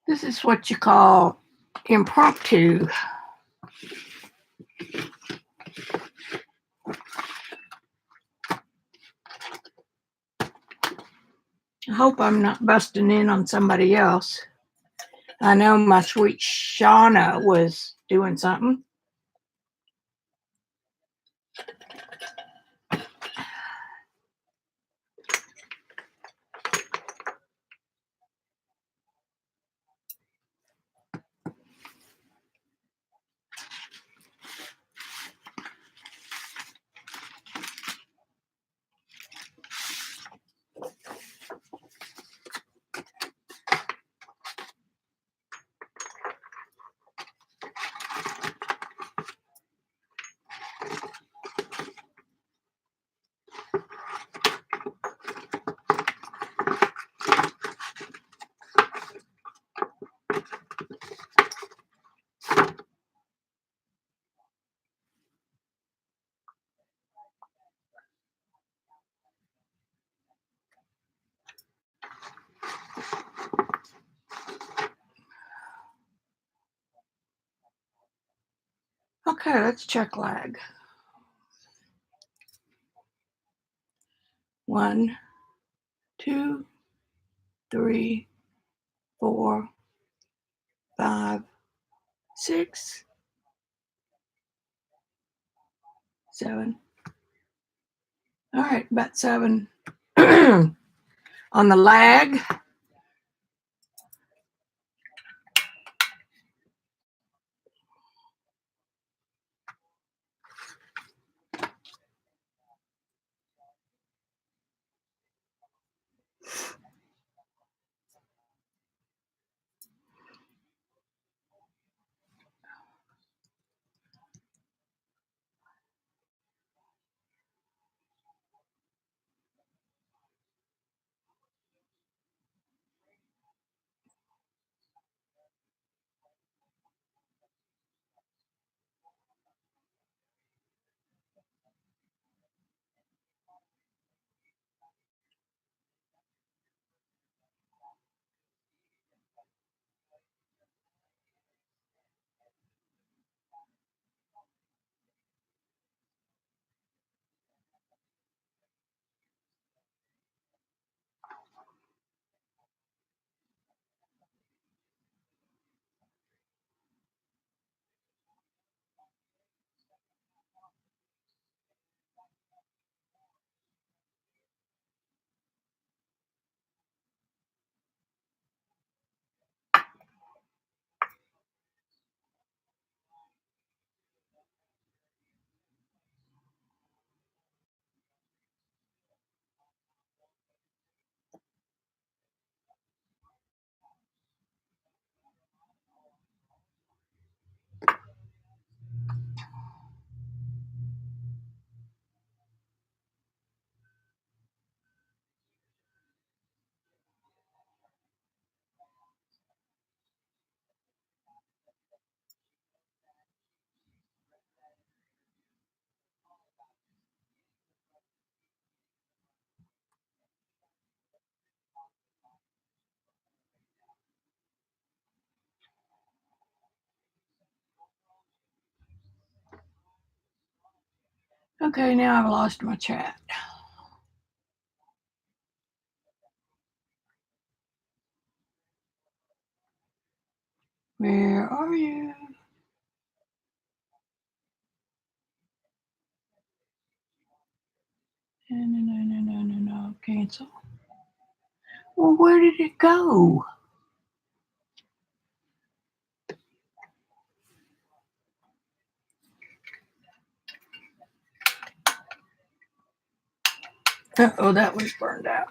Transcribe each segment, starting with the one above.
This is what you call impromptu. I hope I'm not busting in on somebody else. I know my sweet Shauna was doing something. Okay, let's check lag. 1, 2, 3, 4, 5, 6, 7. All right, about 7 on the lag. Okay, now I've lost my chat. Where are you? No, cancel. Well, where did it go? Oh, that was burned out.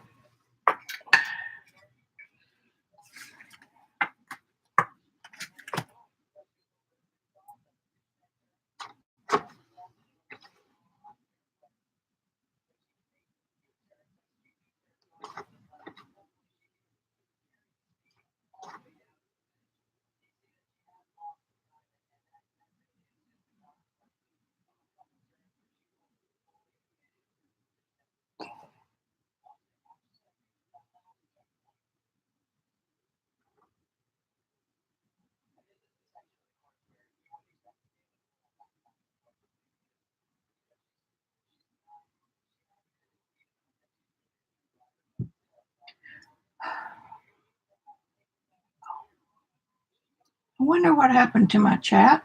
I wonder what happened to my chat.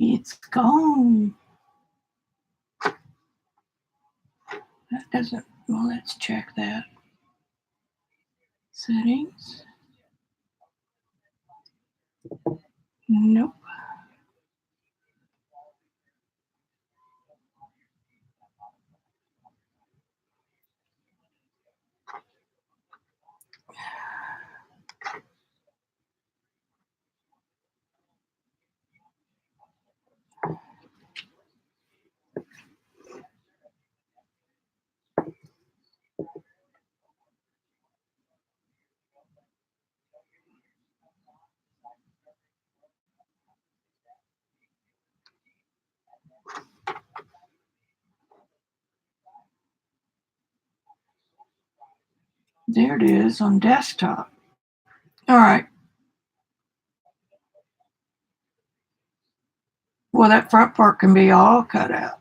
It's gone. That doesn't, well, let's check that. Settings. Nope. There it is on desktop. All right. Well, that front part can be all cut out.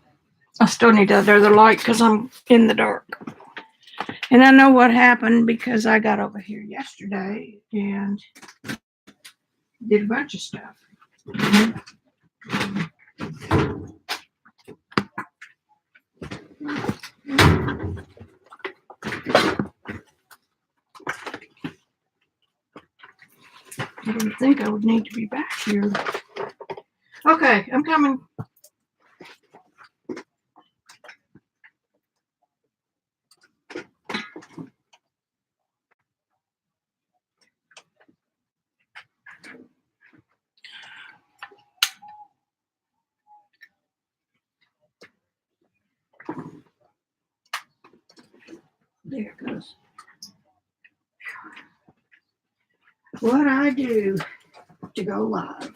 I still need that other light because I'm in the dark. And I know what happened because I got over here yesterday and did a bunch of stuff. I didn't think I would need to be back here. Okay, I'm coming. There it goes. What I do to go live.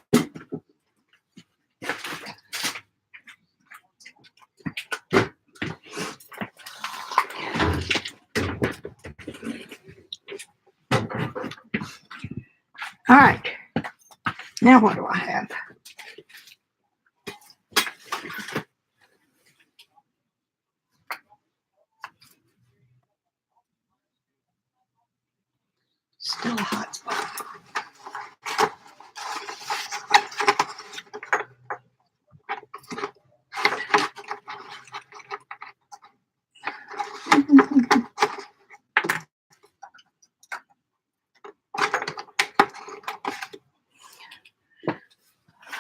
All right. Now what do I have? Still a hot spot.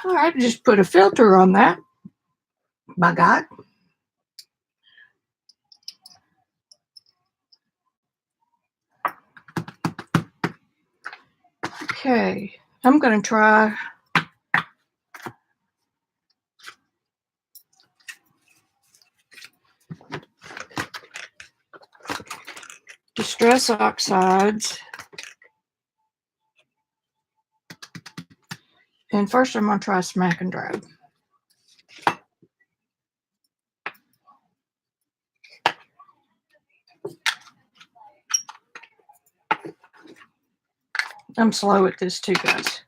All right, just put a filter on that. By God. Okay, I'm going to try Distress Oxides. And first I'm going to try Smack and Drag. I'm slow at this too, guys.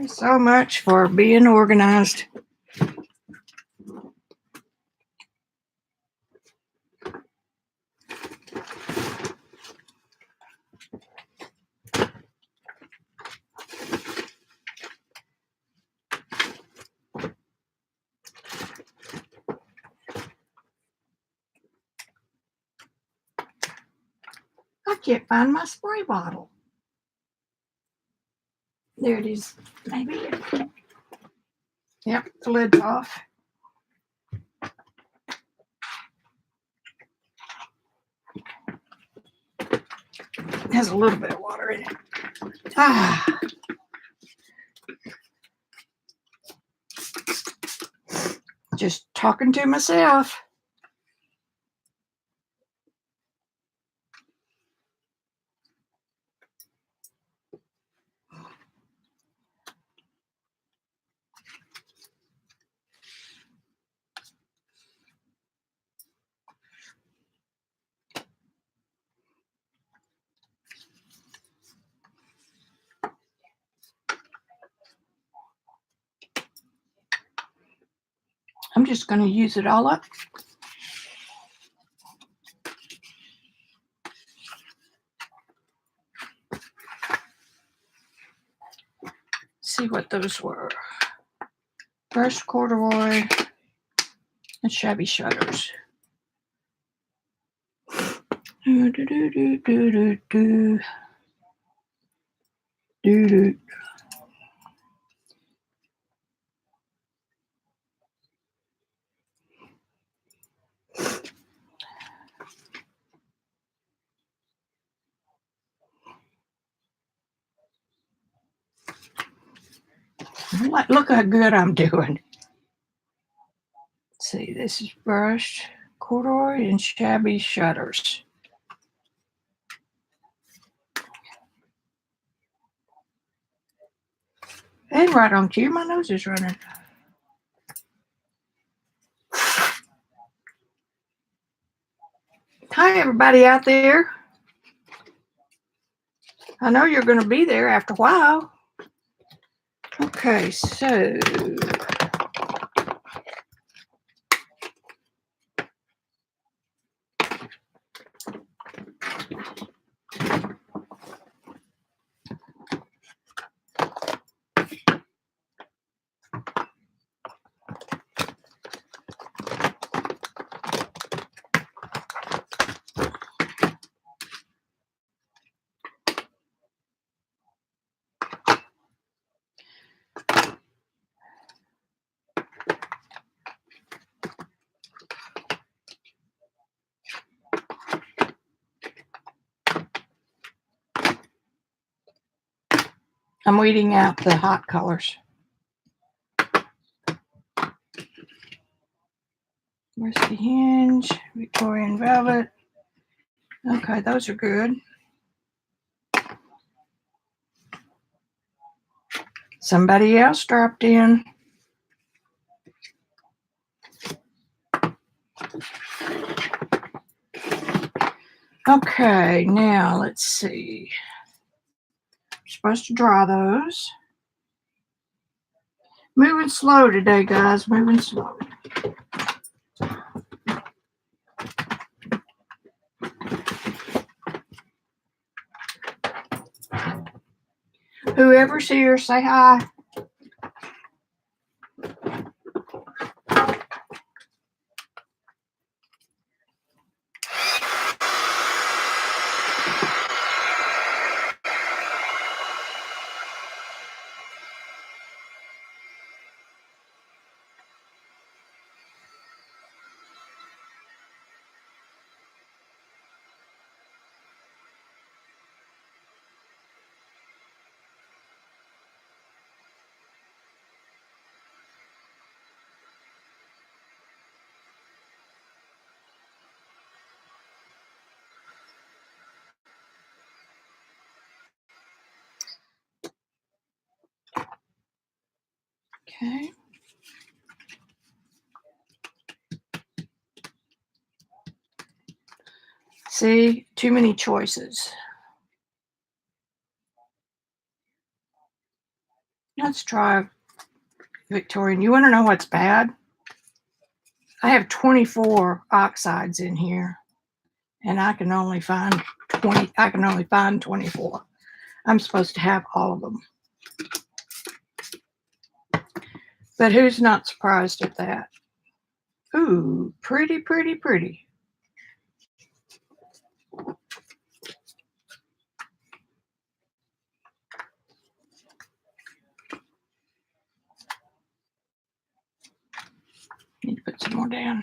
So much for being organized. I can't find my spray bottle. There it is. Maybe. Yep, the lid's off. It has a little bit of water in it. Ah. Just talking to myself. I'm just going to use it all up. See what those were. Brushed corduroy and shabby shutters. Do, do, do, do, do, do, do. Do, do. Look how good I'm doing. Let's see, this is brushed corduroy and shabby shutters. And right on cue, my nose is running. Hi, everybody out there. I know you're going to be there after a while. Okay, so I'm weeding out the hot colors. Rusty hinge, Victorian velvet. Okay, those are good. Somebody else dropped in. Okay, now let's see. I'm supposed to draw those. Moving slow today, guys. Moving slow. Whoever's here, say hi. Okay. See, too many choices. Let's try Victorian. You want to know what's bad? I have 24 oxides in here, and I can only find 20. I can only find 24. I'm supposed to have all of them. But who's not surprised at that? Ooh, pretty, pretty, pretty. Need to put some more down.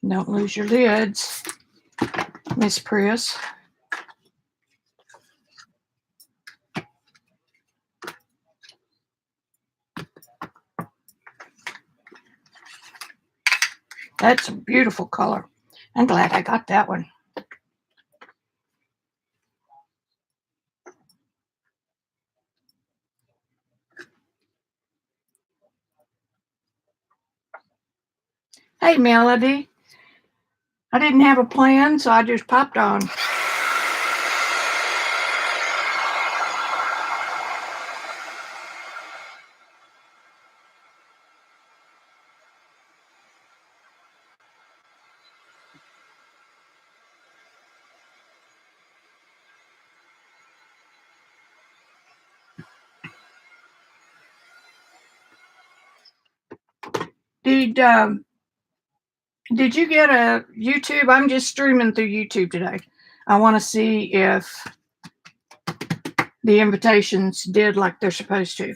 Don't lose your lids, Miss Prius. That's a beautiful color. I'm glad I got that one. Hey, Melody. I didn't have a plan, so I just popped on. Did you get a YouTube? I'm just streaming through YouTube today. I want to see if the invitations did like they're supposed to.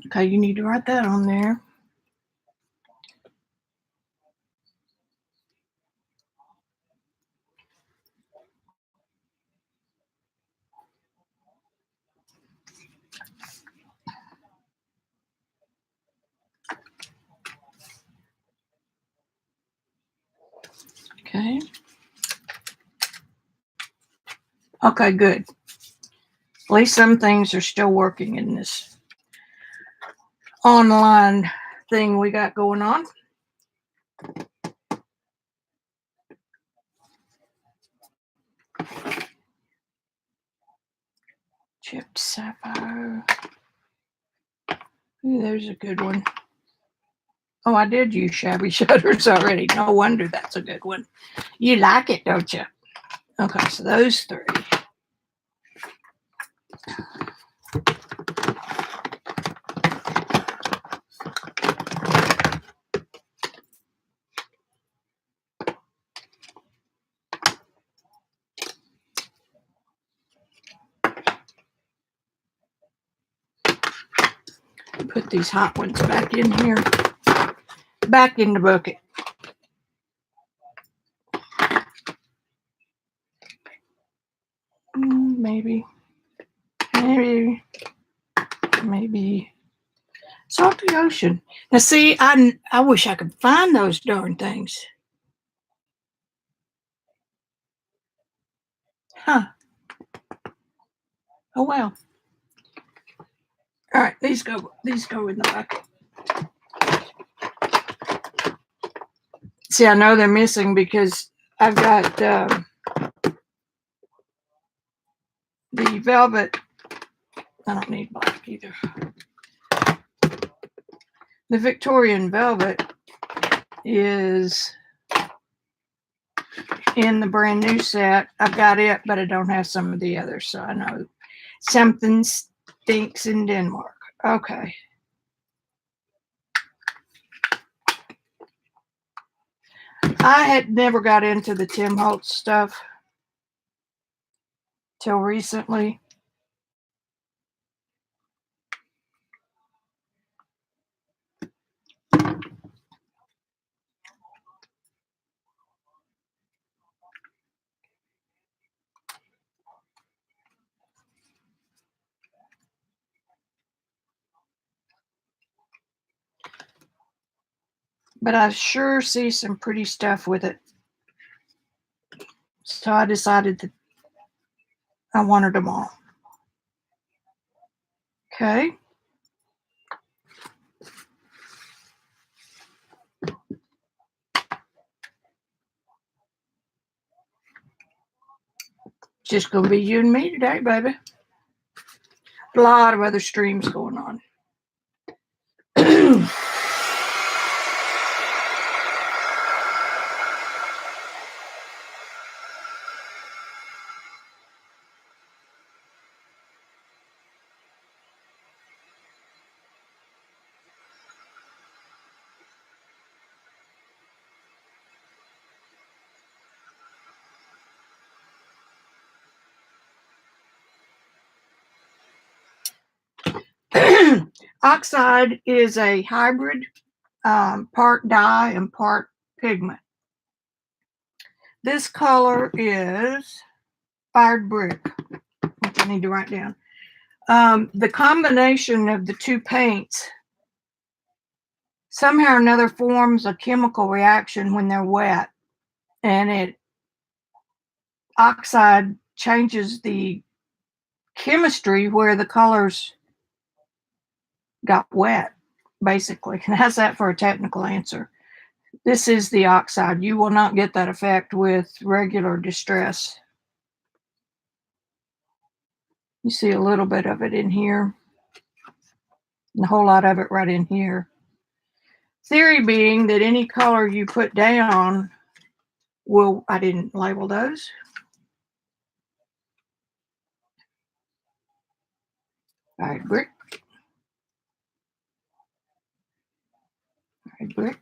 Okay, you need to write that on there. Okay. Okay, good. At least some things are still working in this online thing we got going on. Chipped sapphire. Ooh, there's a good one. Oh, I did use shabby shutters already. No wonder that's a good one. You like it, don't you? Okay, so those three. Put these hot ones back in here. Back in the bucket. Maybe. Salty ocean. Now see, I wish I could find those darn things. Huh. Oh well. All right, these go in the bucket. See, I know they're missing because I've got the velvet. I don't need black either. The Victorian velvet is in the brand new set. I've got it, but I don't have some of the others, so I know something stinks in Denmark. Okay. I had never got into the Tim Holtz stuff till recently. But I sure see some pretty stuff with it. So I decided that I wanted them all. Okay. Just going to be you and me today, baby. A lot of other streams going on. Oxide is a hybrid, part dye and part pigment. This color is fired brick, which I need to write down. The combination of the two paints somehow or another forms a chemical reaction when they're wet, and oxide changes the chemistry where the colors got wet, basically. And how's that for a technical answer? This is the oxide. You will not get that effect with regular distress. You see a little bit of it in here, and a whole lot of it right in here. Theory being that any color you put down will, I didn't label those. All right, brick. All right, brick.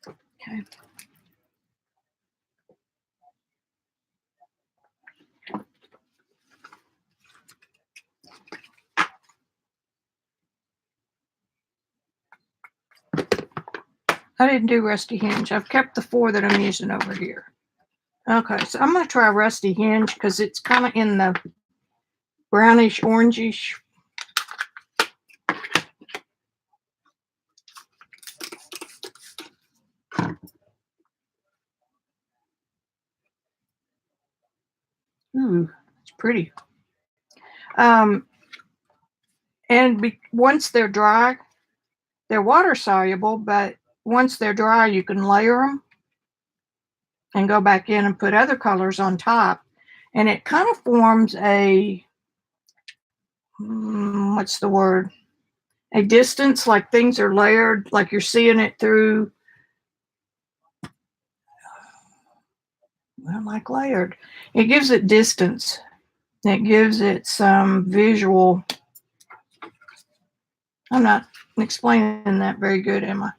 Okay. I didn't do rusty hinge. I've kept the 4 that I'm using over here. Okay, so I'm going to try rusty hinge because it's kind of in the brownish, orangish. Ooh, it's pretty. Once they're dry, they're water soluble, but once they're dry, you can layer them and go back in and put other colors on top. And it kind of forms a, what's the word? A distance, like things are layered, like you're seeing it through, well, like layered. It gives it distance. It gives it some visual. I'm not explaining that very good, am I?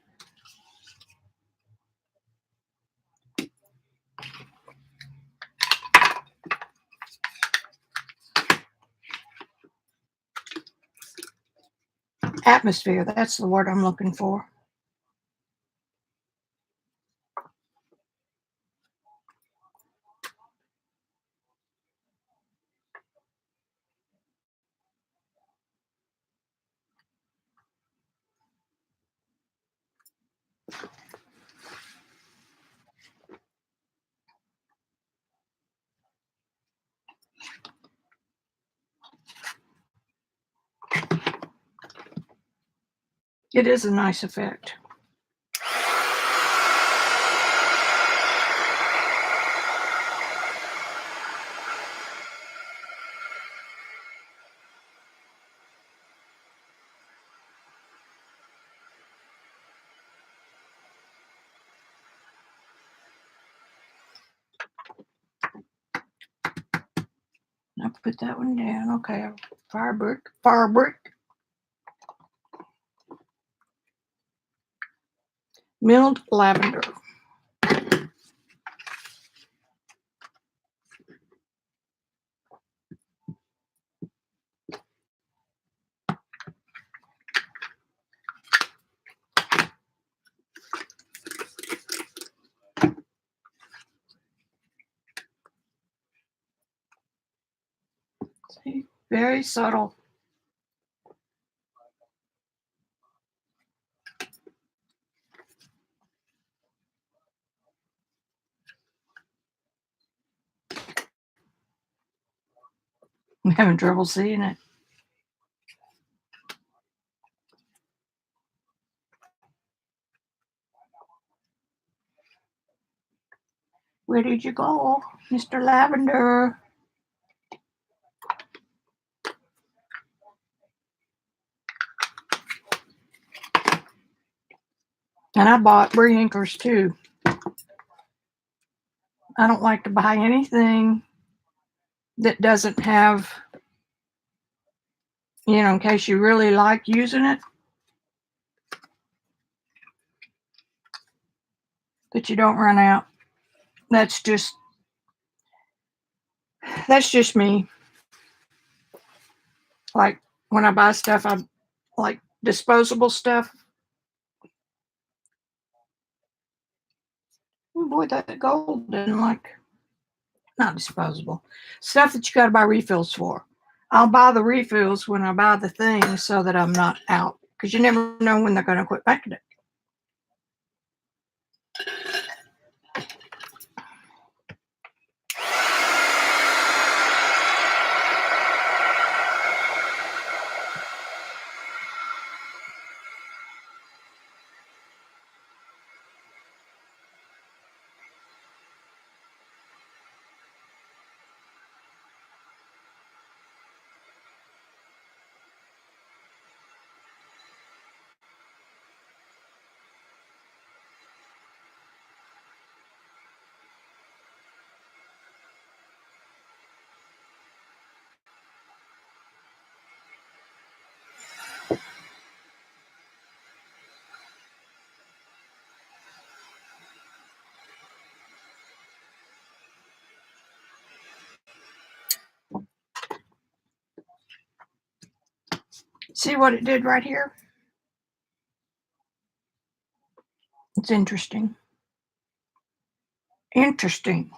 Atmosphere, that's the word I'm looking for. It is a nice effect. I'll put that one down. Okay, fire brick, fire brick. Milled lavender. See, very subtle. I'm having trouble seeing it. Where did you go, Mr. Lavender? And I bought re-inkers too. I don't like to buy anything that doesn't have, in case you really like using it, that you don't run out. That's just me. Like when I buy stuff, I like disposable stuff. Oh boy, that gold didn't like, not disposable stuff that you got to buy refills for. I'll buy the refills when I buy the thing so that I'm not out, because you never know when they're going to quit making it. See what it did right here? It's interesting. Interesting.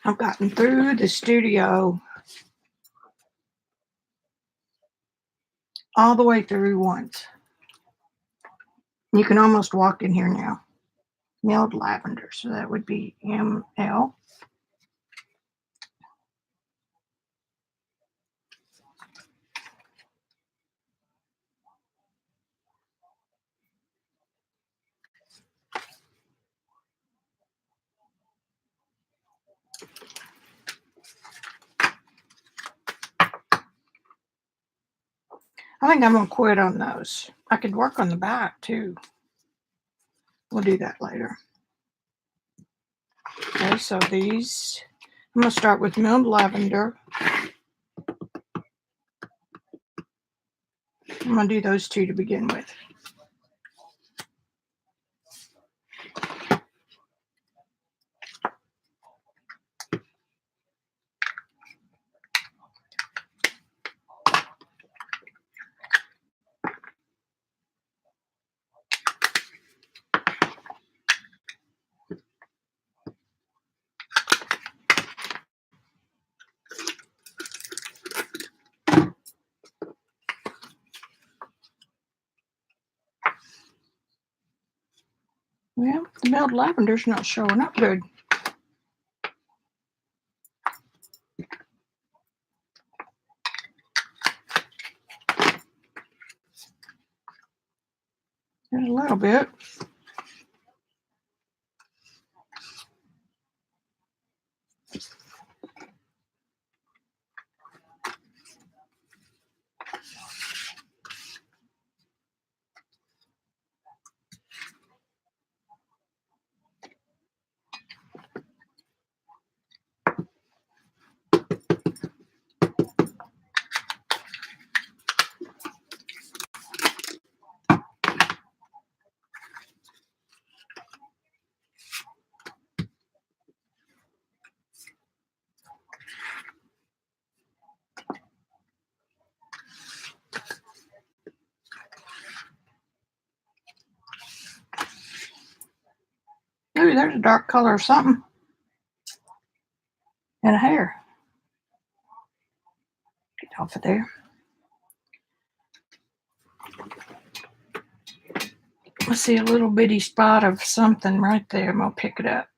I've gotten through the studio all the way through once. You can almost walk in here now. Milled lavender, so that would be ML. I think I'm going to quit on those. I could work on the back too. We'll do that later. Okay, so these, I'm going to start with milled lavender. I'm going to do those two to begin with. Well, the milled lavender's not showing up good. There's a little bit. Ooh, there's a dark color or something. And a hair. Get off of there. I see a little bitty spot of something right there. I'm going to pick it up.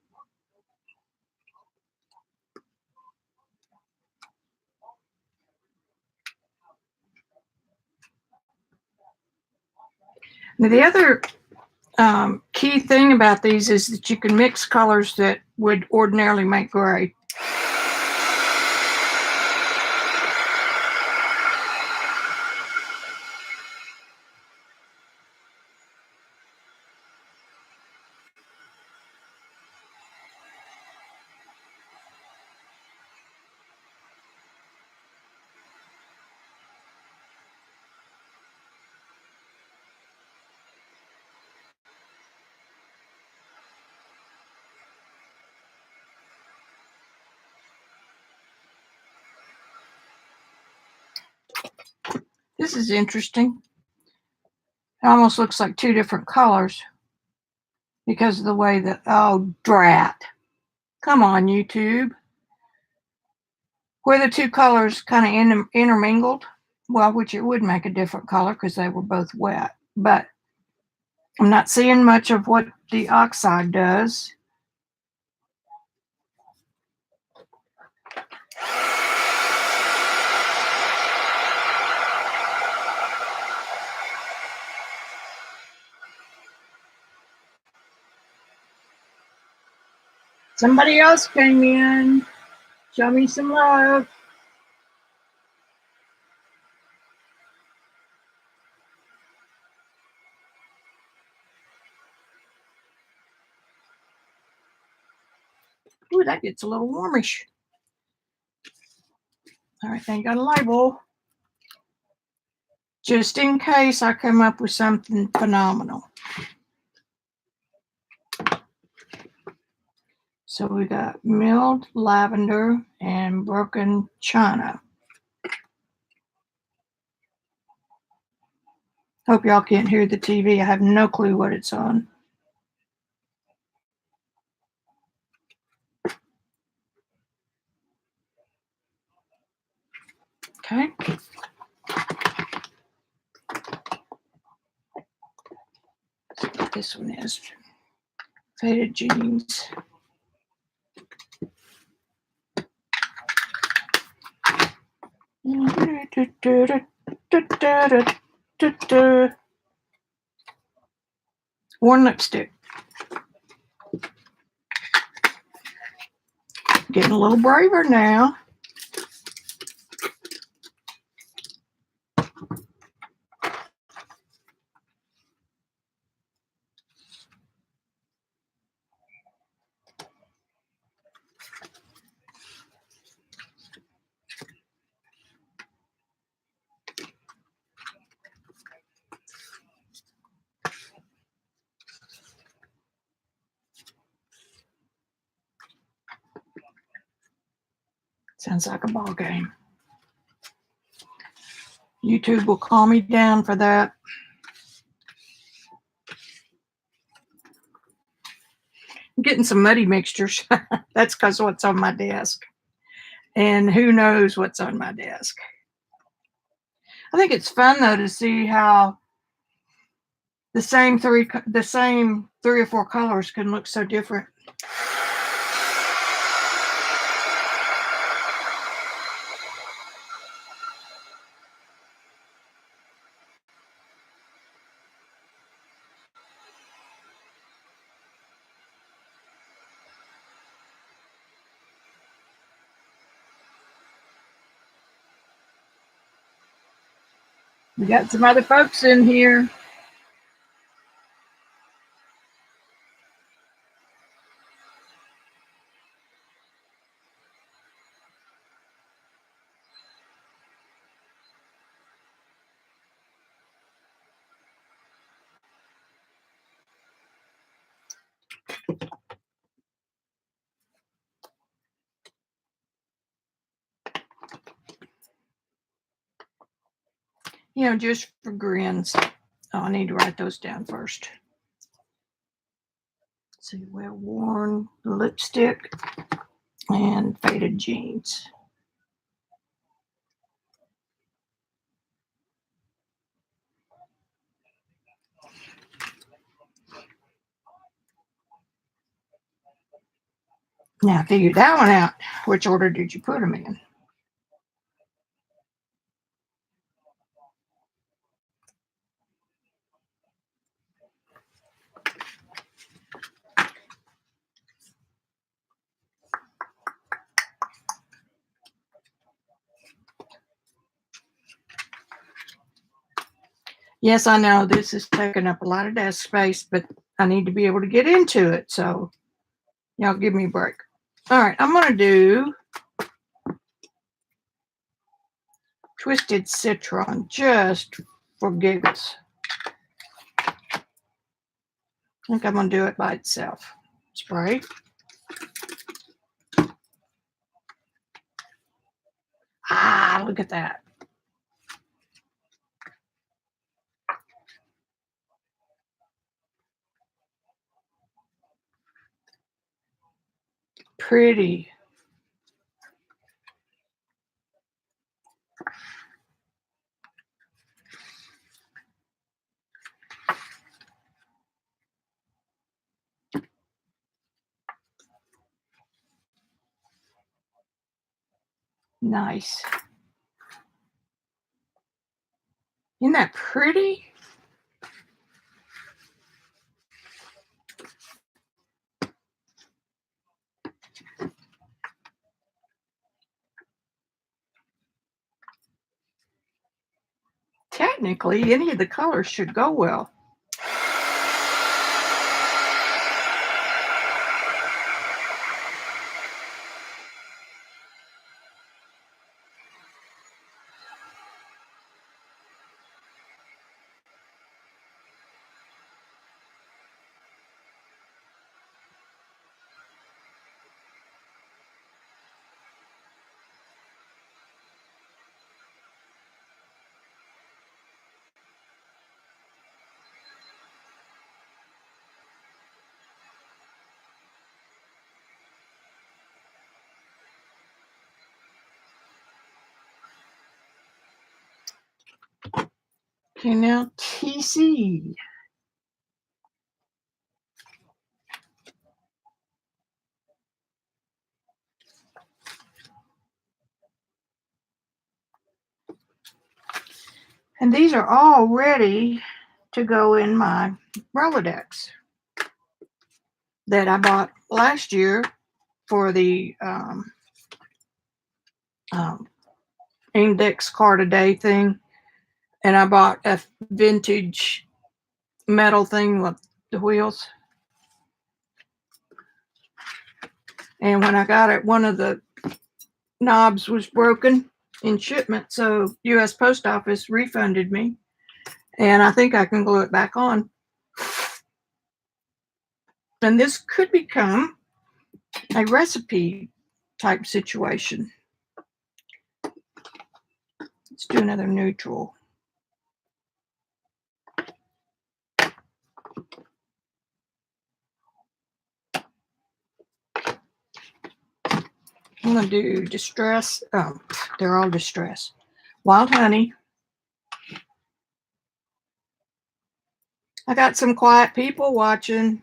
Now, the other key thing about these is that you can mix colors that would ordinarily make gray. This is interesting. It almost looks like two different colors because of the way that, oh, drat. Come on, YouTube. Where the two colors kind of intermingled, well, which it would make a different color because they were both wet. But I'm not seeing much of what the oxide does. Somebody else came in. Show me some love. that gets a little warmish. All right, then got a label. Just in case I come up with something phenomenal. So we got milled lavender and broken china. Hope y'all can't hear the TV. I have no clue what it's on. Okay. So what this one is faded jeans. Worn lipstick. Getting a little braver now. Sounds like a ball game. YouTube will calm me down for that. I'm getting some muddy mixtures. That's because what's on my desk. And who knows what's on my desk. I think it's fun though to see how the same three or four colors can look so different. We got some other folks in here. You know, just for grins. Oh, I need to write those down first. Let's see, well-worn lipstick and faded jeans. Now, figure that one out. Which order did you put them in? Yes, I know this is taking up a lot of desk space, but I need to be able to get into it. So y'all give me a break. All right, I'm going to do Twisted Citron just for giggles. I think I'm going to do it by itself. Spray. Ah, look at that. Pretty. Nice. Isn't that pretty? Technically, any of the colors should go well. Okay, now TC. And these are all ready to go in my Rolodex that I bought last year for the index card a day thing. And I bought a vintage metal thing with the wheels. And when I got it, one of the knobs was broken in shipment. So US Post Office refunded me. And I think I can glue it back on. And this could become a recipe type situation. Let's do another neutral. I'm going to do distress. Oh, they're all distress. Wild honey. I got some quiet people watching.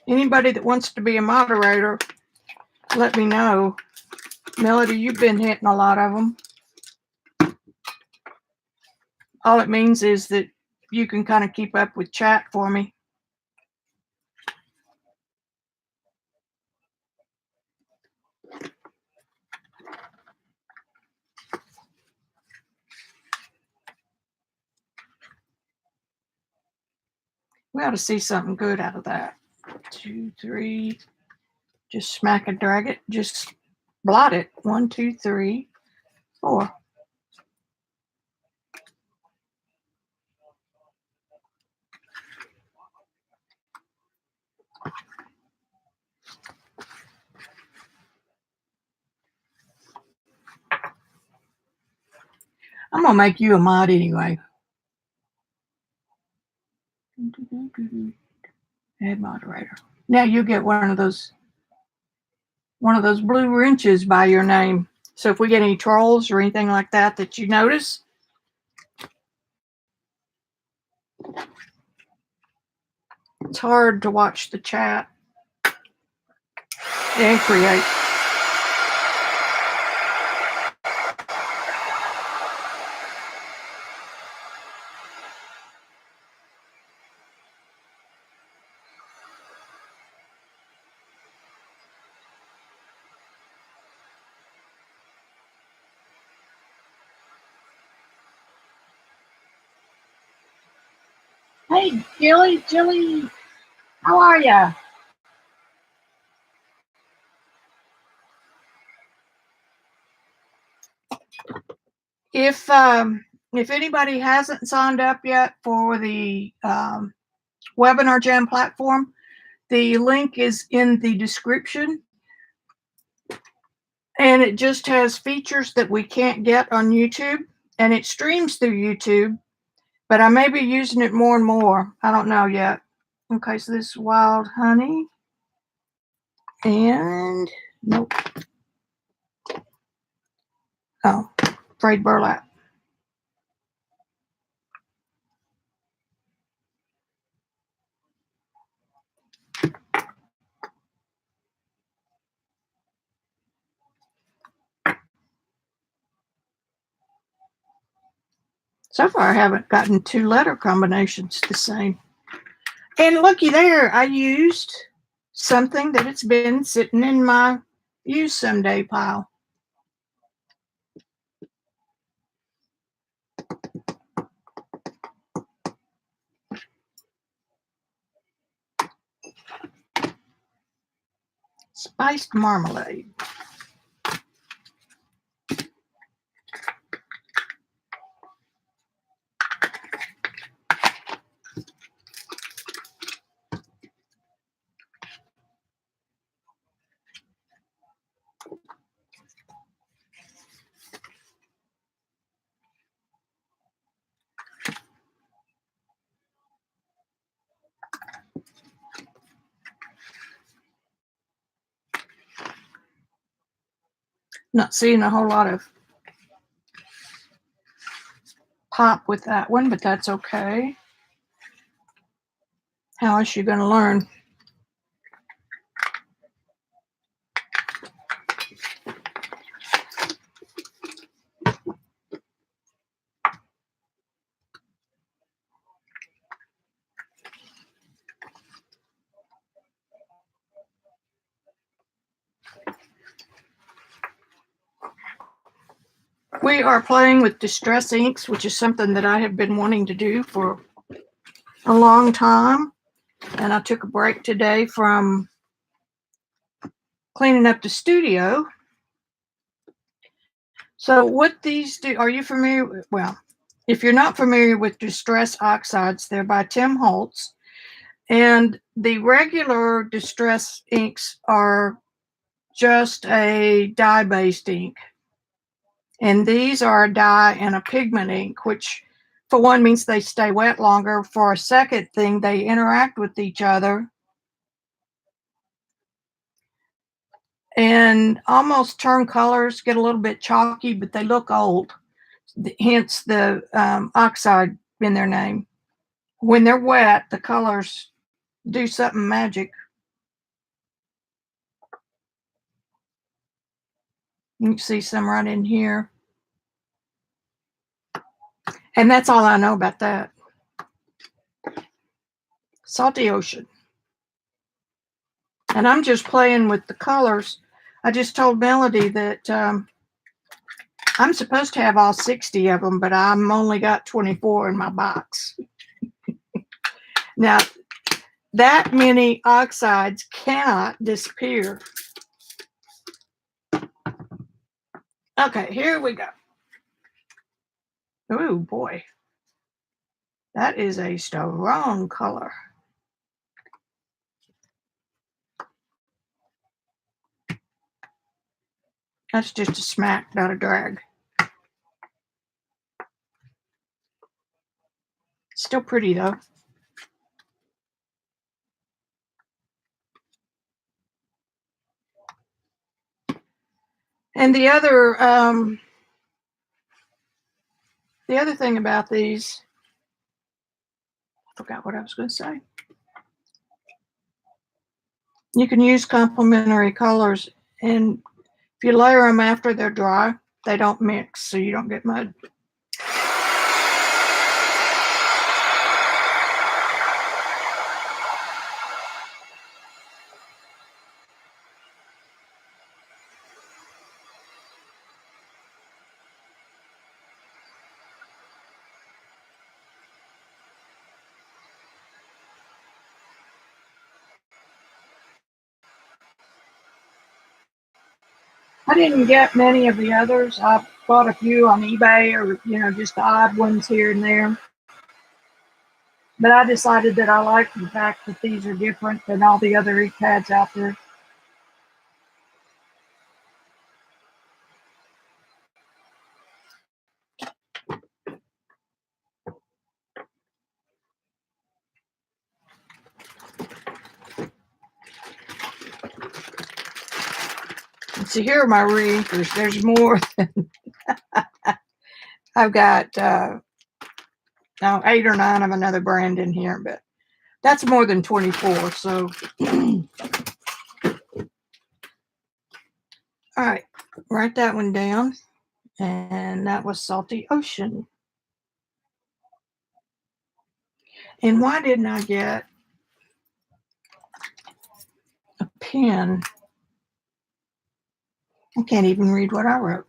Anybody that wants to be a moderator, let me know. Melody, you've been hitting a lot of them. All it means is that you can kind of keep up with chat for me. We ought to see something good out of that. 2, 3. Just smack and drag it. Just blot it. 1, 2, 3, 4. I'm going to make you a mod anyway. Add moderator. Now you get one of those blue wrenches by your name. So if we get any trolls or anything like that that you notice, it's hard to watch the chat and create. Hey, Jilly, how are ya? If anybody hasn't signed up yet for the Webinar Jam platform, the link is in the description. And it just has features that we can't get on YouTube. And it streams through YouTube. But I may be using it more and more. I don't know yet. Okay, so this is wild honey. And nope. Oh, frayed burlap. So far, I haven't gotten 2 letter combinations the same. And looky there, I used something that it's been sitting in my use someday pile. Spiced marmalade. Not seeing a whole lot of pop with that one, but that's okay. How is she going to learn? We are playing with distress inks, which is something that I have been wanting to do for a long time. And I took a break today from cleaning up the studio. So what these do, are you familiar with? Well, if you're not familiar with Distress Oxides, they're by Tim Holtz. And the regular distress inks are just a dye-based ink. And these are a dye and a pigment ink, which for one means they stay wet longer. For a second thing, they interact with each other and almost turn colors, get a little bit chalky, but they look old. Hence the oxide in their name. When they're wet, the colors do something magic. You can see some right in here. And that's all I know about that. Salty Ocean. And I'm just playing with the colors. I just told Melody that I'm supposed to have all 60 of them, but I'm only got 24 in my box. Now, that many oxides cannot disappear. Okay, here we go. Oh boy, that is a strong color. That's just a smack, not a drag. Still pretty though. And the other thing about these, I forgot what I was going to say. You can use complementary colors, and if you layer them after they're dry, they don't mix, so you don't get mud. I didn't get many of the others. I bought a few on eBay, or just the odd ones here and there. But I decided that I like the fact that these are different than all the other ink pads out there. And so here are my reinkers. There's more than I've got 8 or 9 of another brand in here, but that's more than 24. So, all right, write that one down. And that was Salty Ocean. And why didn't I get a pen? I can't even read what I wrote.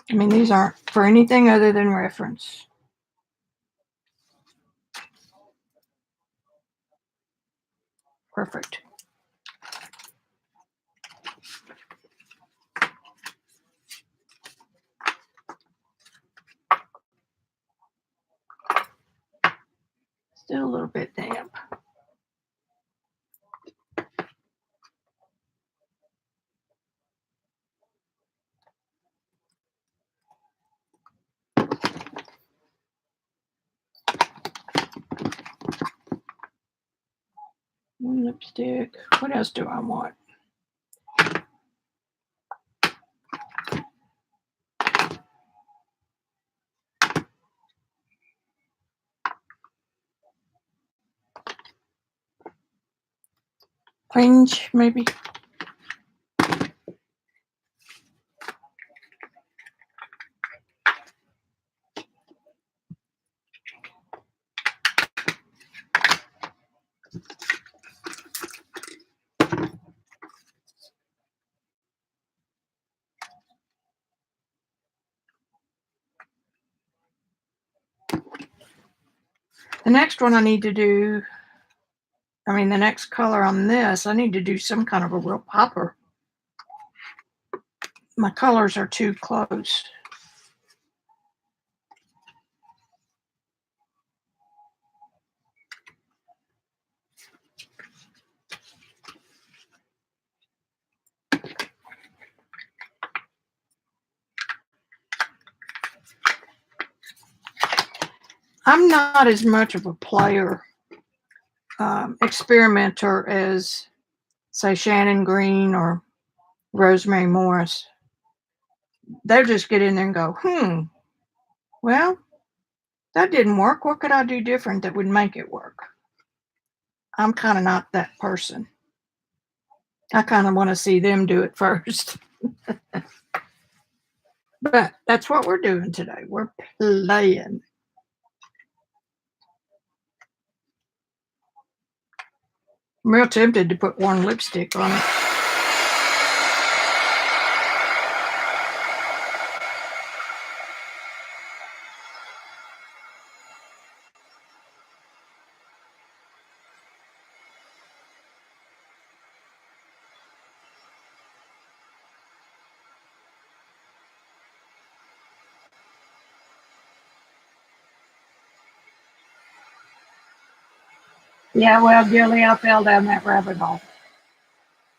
I mean, these aren't for anything other than reference. Perfect. Still a little bit damp. lipstick. What else do I want? Orange, maybe. The next one I need to do, the next color on this, I need to do some kind of a real popper. My colors are too close. I'm not as much of a player, experimenter as, say, Shannon Green or Rosemary Morris. They'll just get in there and go, well, that didn't work. What could I do different that would make it work? I'm kind of not that person. I kind of want to see them do it first. But that's what we're doing today. We're playing. I'm real tempted to put one lipstick on it. Yeah, well, Gilly, I fell down that rabbit hole.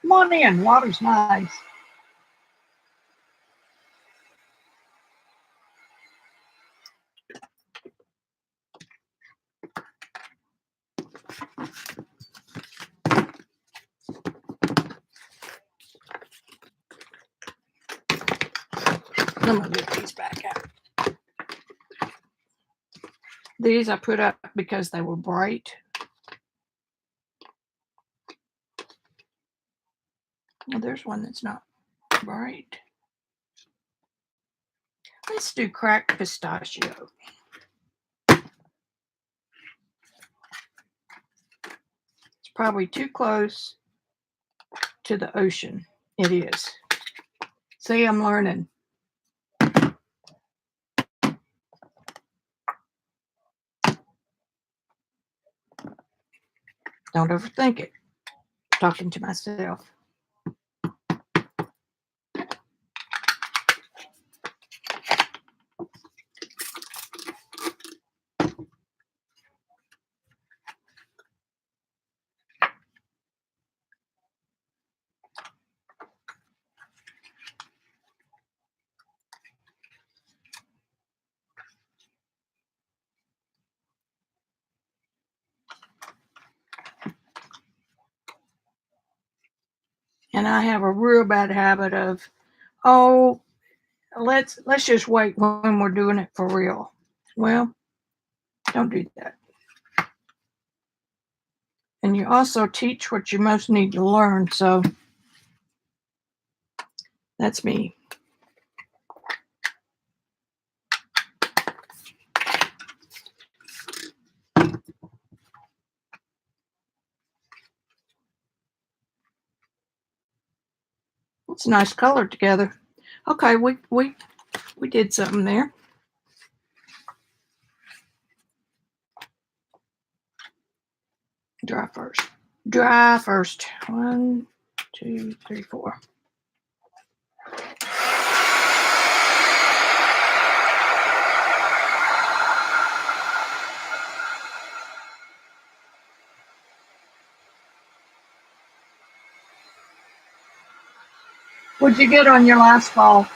Come on in. Water's nice. I'm going to get these back out. These I put up because they were bright. Oh, there's one that's not bright. Let's do cracked pistachio. It's probably too close to the ocean. It is. See, I'm learning. Don't overthink it. Talking to myself. And I have a real bad habit of, let's just wait when we're doing it for real. Well, don't do that. And you also teach what you most need to learn. So that's me. It's a nice color together. Okay, we did something there. Dry first. Dry first. 1, 2, 3, 4. What'd you get on your last fall?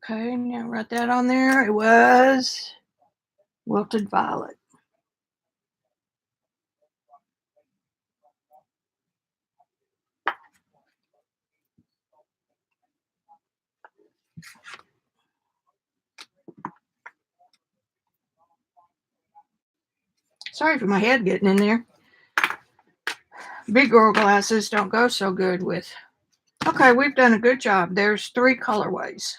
Okay, now write that on there. It was wilted violet. Sorry for my head getting in there. Big girl glasses don't go so good with. Okay, we've done a good job. There's 3 colorways.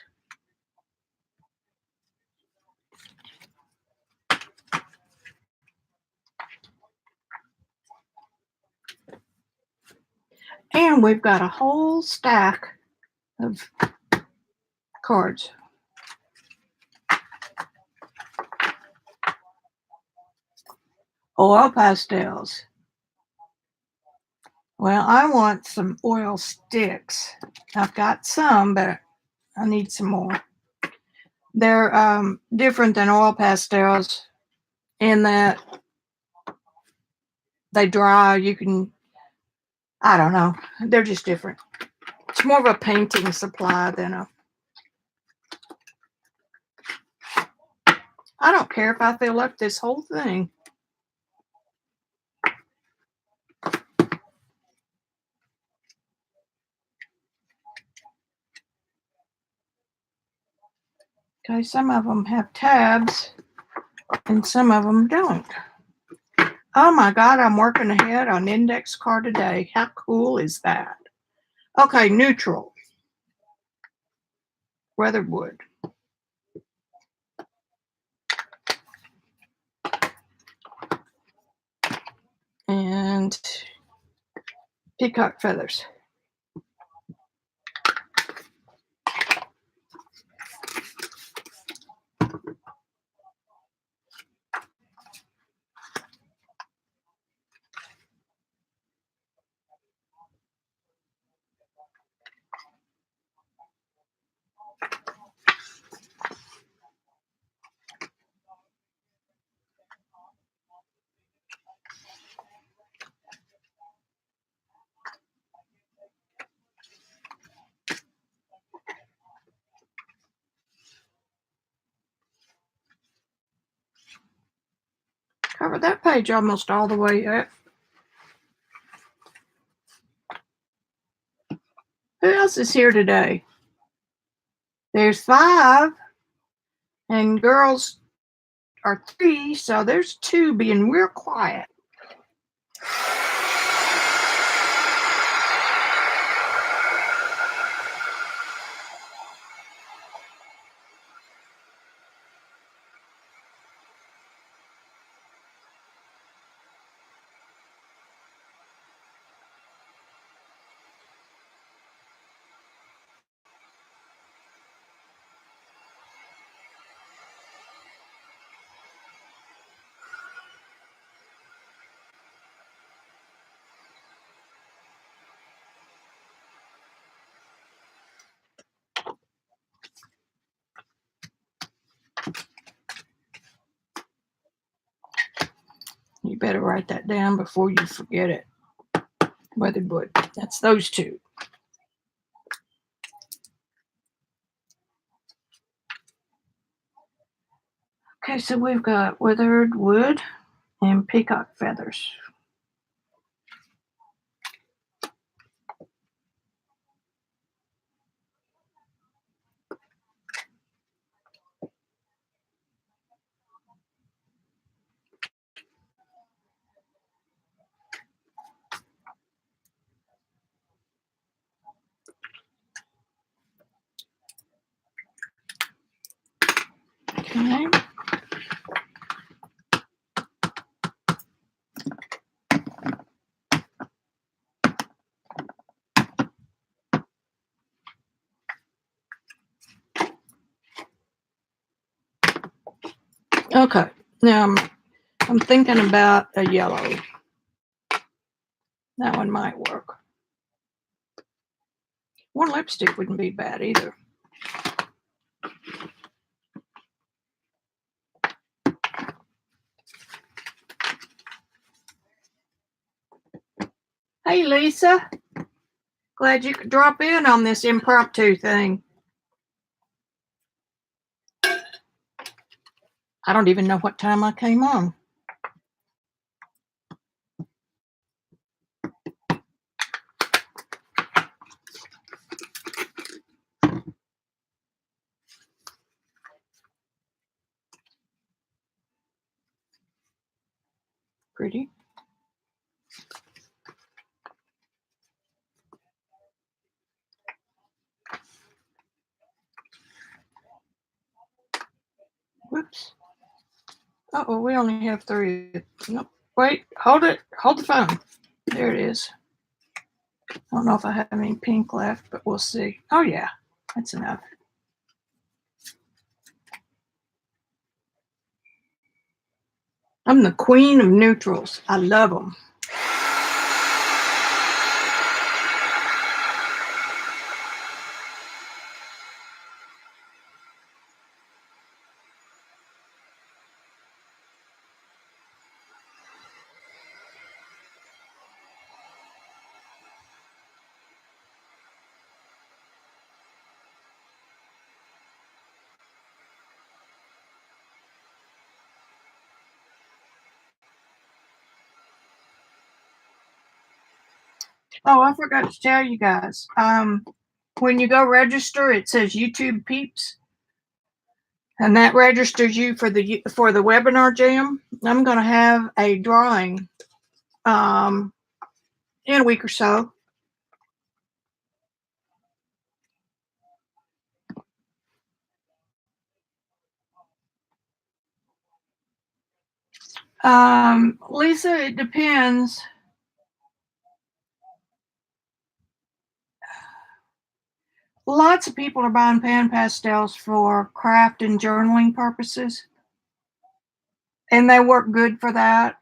And we've got a whole stack of cards. Oil pastels. Well, I want some oil sticks. I've got some, but I need some more. They're different than oil pastels in that they dry. You can, I don't know. They're just different. It's more of a painting supply than a. I don't care if I fill up this whole thing. Okay, some of them have tabs and some of them don't. Oh my God, I'm working ahead on index card today. How cool is that? Okay, neutral. Weatherwood. And peacock feathers. Cover that page almost all the way up. Who else is here today? There's 5, and girls are 3, so there's 2 being real quiet. You better write that down before you forget it. Weatherwood. That's those 2. Okay, so we've got weathered wood and peacock feathers. Okay. Okay, now I'm thinking about a yellow. That one might work. One lipstick wouldn't be bad either. Hey, Lisa. Glad you could drop in on this impromptu thing. I don't even know what time I came on. Pretty. Whoops. Uh-oh, we only have 3. Nope. Wait, hold it. Hold the phone. There it is. I don't know if I have any pink left, but we'll see. Oh, yeah. That's enough. I'm the queen of neutrals. I love them. Oh, I forgot to tell you guys. When you go register, it says YouTube Peeps, and that registers you for the webinar jam. I'm going to have a drawing in a week or so. Lisa, it depends. Lots of people are buying pan pastels for craft and journaling purposes, and they work good for that.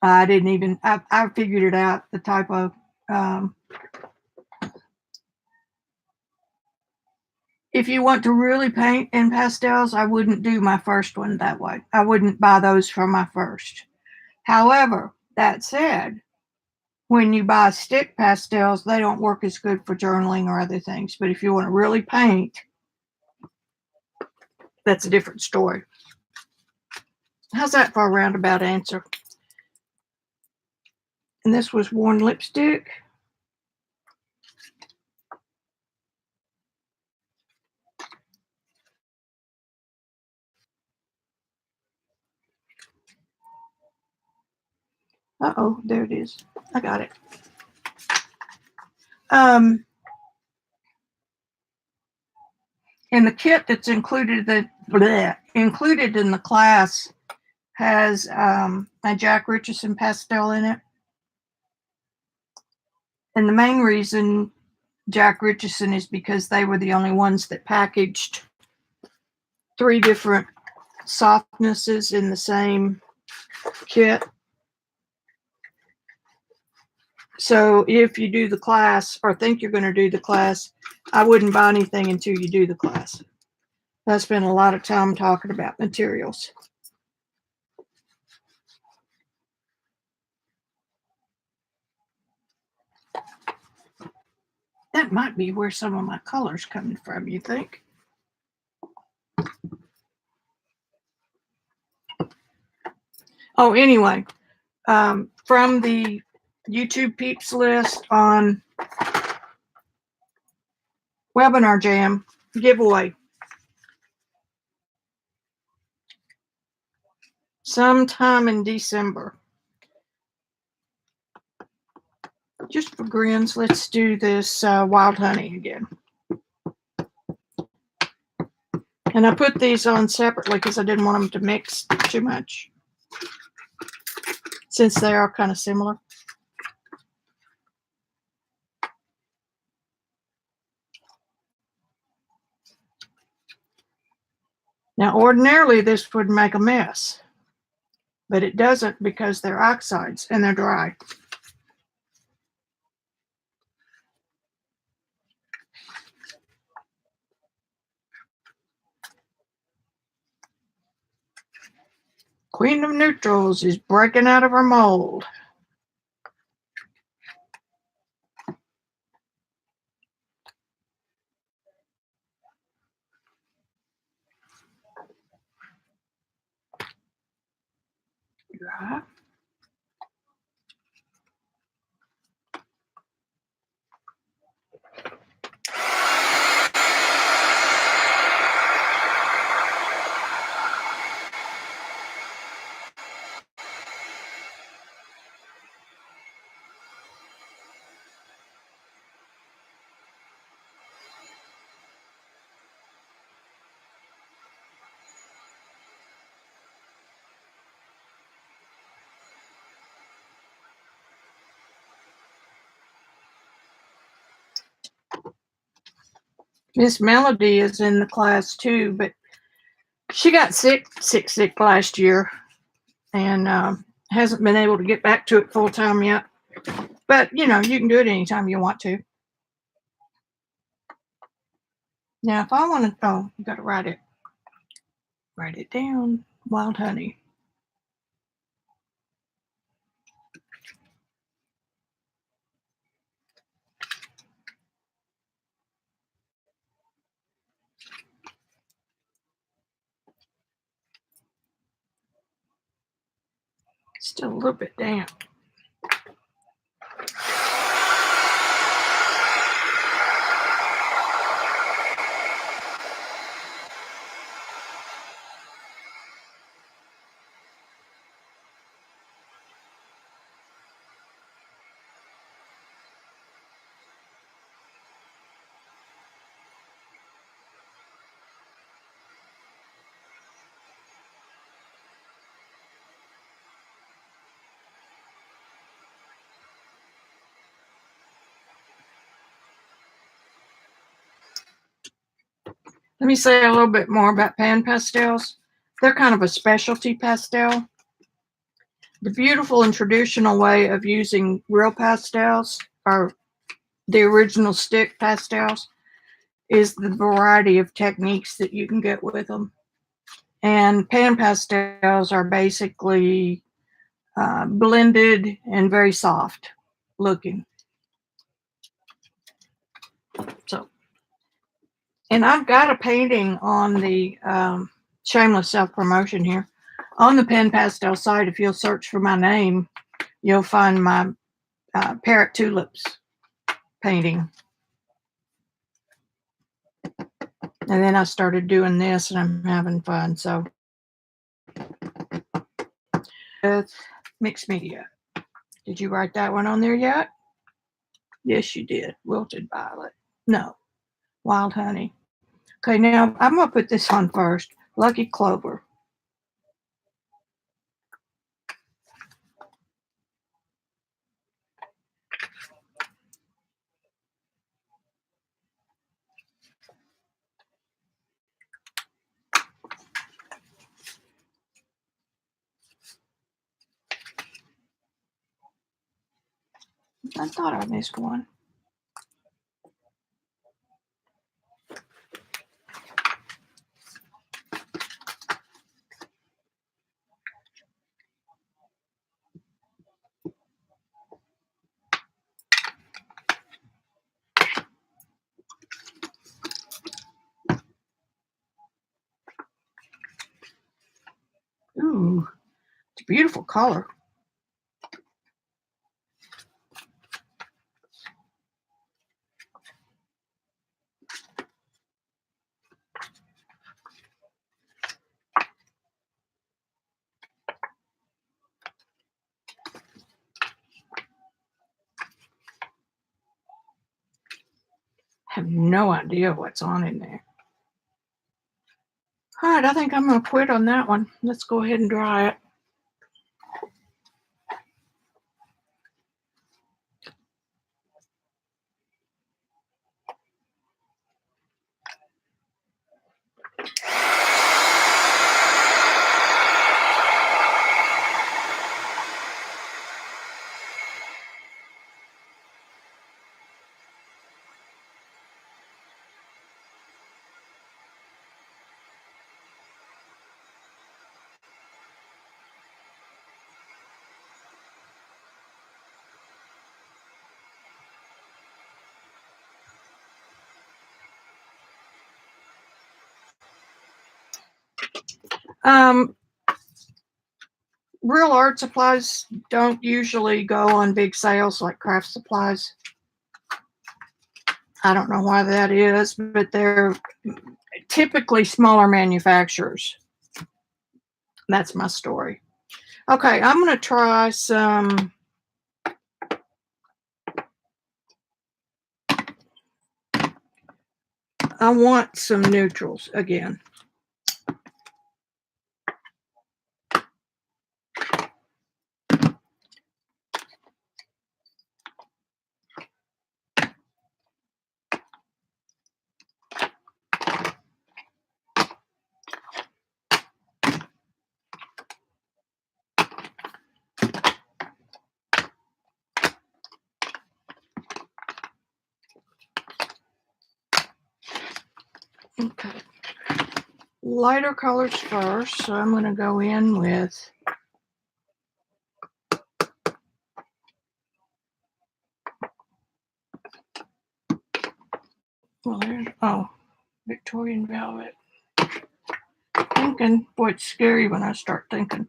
I didn't even, I figured it out, the type of, if you want to really paint in pastels, I wouldn't do my first one that way. I wouldn't buy those for my first. However, that said, when you buy stick pastels, they don't work as good for journaling or other things. But if you want to really paint, that's a different story. How's that for a roundabout answer? And this was worn lipstick. Uh-oh, there it is. I got it. And the kit that's included in the class has a Jack Richardson pastel in it. And the main reason Jack Richardson is because they were the only ones that packaged 3 different softnesses in the same kit. So if you do the class or think you're going to do the class, I wouldn't buy anything until you do the class. I spent a lot of time talking about materials. That might be where some of my color's coming from, you think? Oh, anyway, from the YouTube Peeps list on Webinar Jam giveaway. Sometime in December. Just for grins, let's do this wild honey again. And I put these on separately because I didn't want them to mix too much, since they are kind of similar. Now, ordinarily, this would make a mess, but it doesn't because they're oxides and they're dry. Queen of Neutrals is breaking out of her mold. Miss Melody is in the class too, but she got sick last year and hasn't been able to get back to it full time yet. But, you know, you can do it anytime you want to. Now, if I want to, oh, you got to write it down. Wild honey. Still a little bit damp. Let me say a little bit more about pan pastels. They're kind of a specialty pastel. The beautiful and traditional way of using real pastels, or the original stick pastels, is the variety of techniques that you can get with them. And pan pastels are basically blended and very soft looking. So, and I've got a painting on the shameless self-promotion here. On the pen pastel site, if you'll search for my name, you'll find my parrot tulips painting. And then I started doing this and I'm having fun. So, mixed media. Did you write that one on there yet? Yes, you did. Wilted violet. No, wild honey. Okay, now I'm going to put this on first. Lucky clover. I thought I missed one. Ooh, it's a beautiful color. I have no idea what's on in there. All right, I think I'm going to quit on that one. Let's go ahead and dry it. Real art supplies don't usually go on big sales like craft supplies. I don't know why that is, but they're typically smaller manufacturers. That's my story. Okay, I'm going to try some I want some neutrals again. Okay. Lighter colors first, so I'm going to go in with Victorian Velvet. Thinking, boy, it's scary when I start thinking.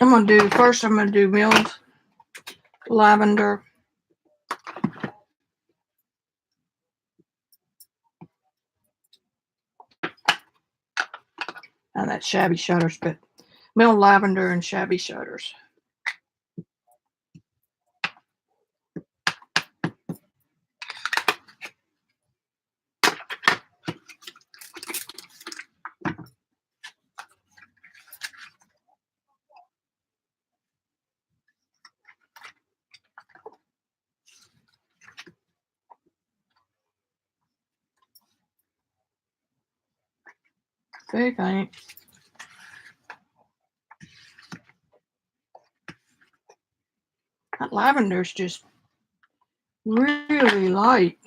I'm going to do milled lavender. And that's shabby shutters, but milled lavender and shabby shutters. Very faint. That lavender's just really light.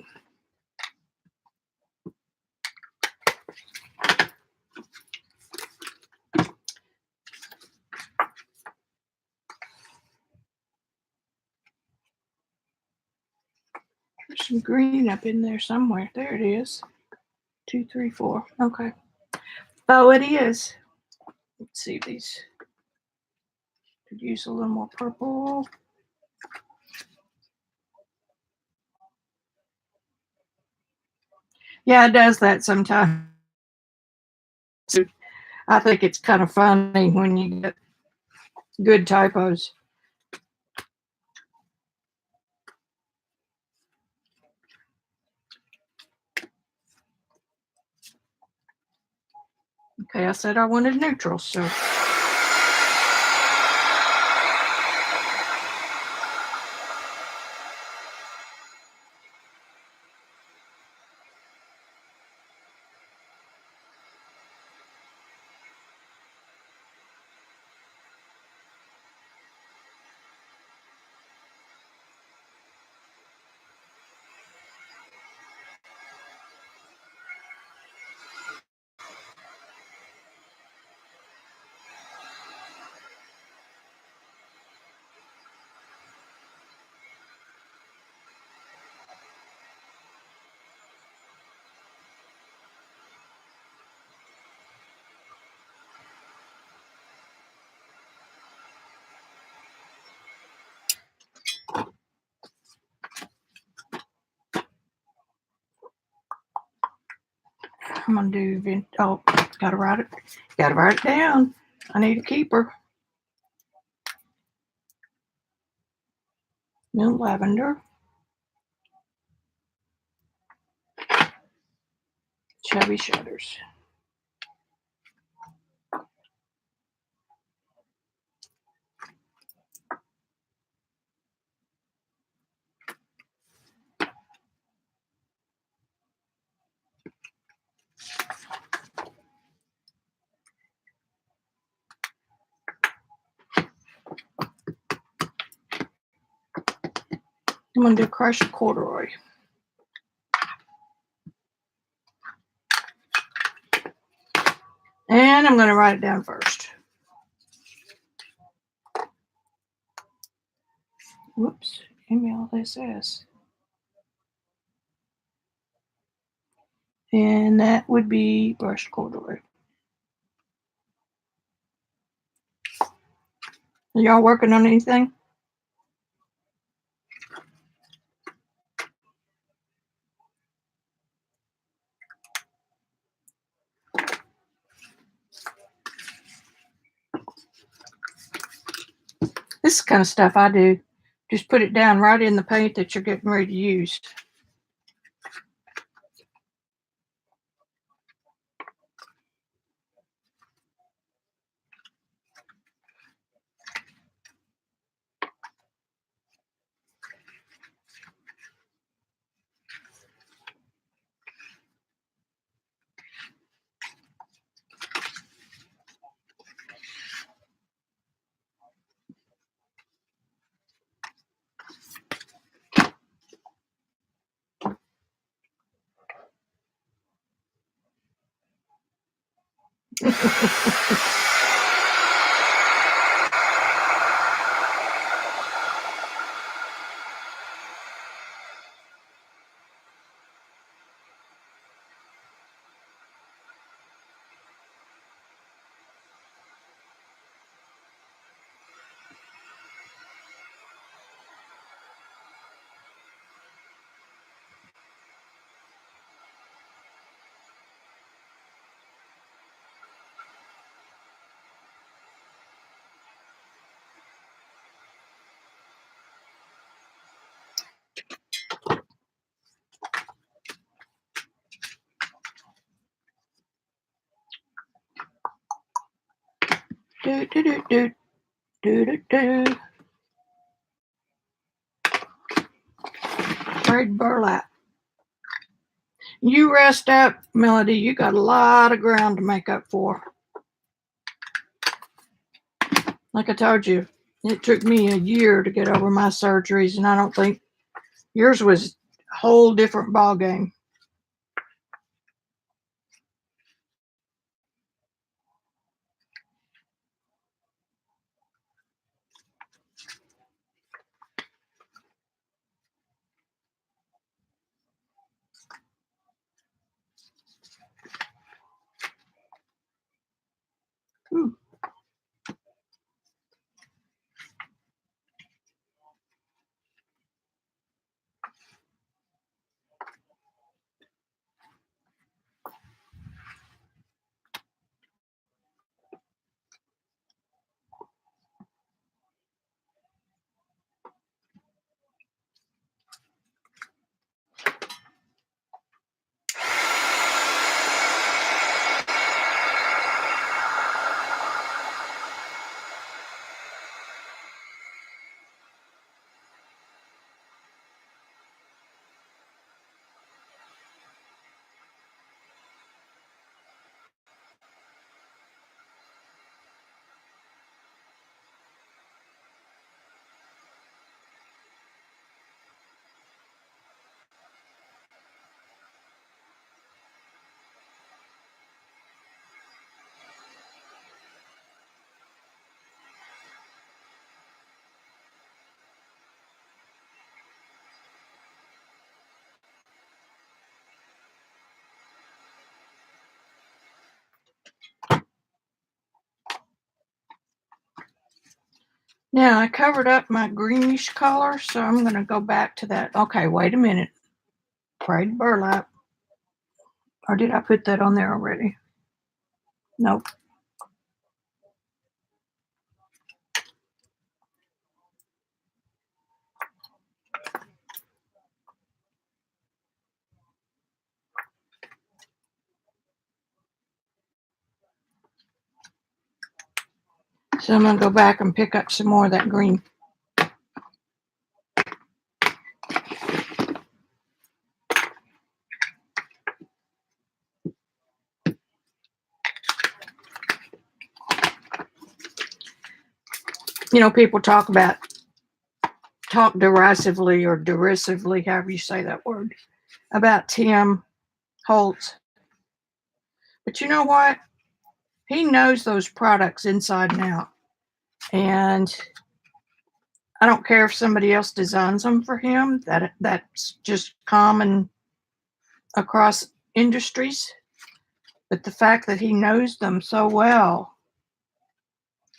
There's some green up in there somewhere. There it is. 2, 3, 4. Okay. Oh, it is. Let's see these. Could use a little more purple. Yeah, it does that sometimes. I think it's kind of funny when you get good typos. Okay, I said I wanted neutral, so. I'm gonna do gotta write it down. I need a keeper. Mint lavender. Shabby shutters. I'm gonna do crushed corduroy. And I'm gonna write it down first. Whoops, MLSS. And that would be brushed corduroy. Are y'all working on anything? This is the kind of stuff I do. Just put it down right in the paint that you're getting ready to use. Do, do, do, do, do, do, do. Red burlap. You rest up, Melody. You got a lot of ground to make up for. Like I told you, it took me a year to get over my surgeries, and I don't think yours was a whole different ball game. Ooh. Now I covered up my greenish color, so I'm going to go back to that. Okay, wait a minute. Red burlap. Or did I put that on there already? Nope. So I'm going to go back and pick up some more of that green. You know, people talk derisively or derisively, however you say that word, about Tim Holtz. But you know what? He knows those products inside and out. And I don't care if somebody else designs them for him. That's just common across industries. But the fact that he knows them so well,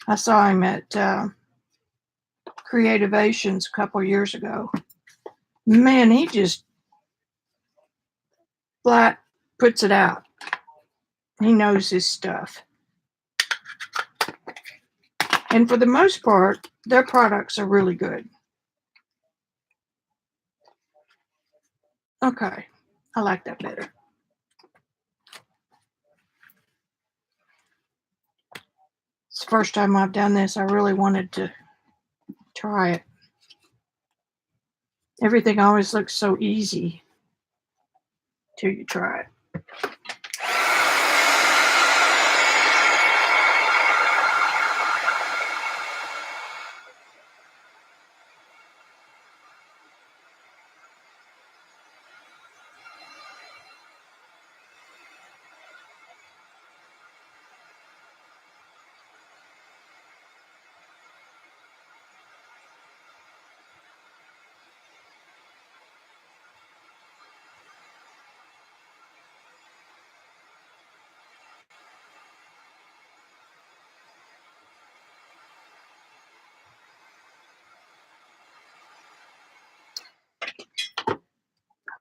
I saw him at Creativations a couple years ago. Man, he just flat puts it out. He knows his stuff. And for the most part, their products are really good. Okay, I like that better. It's the first time I've done this. I really wanted to try it. Everything always looks so easy till you try it.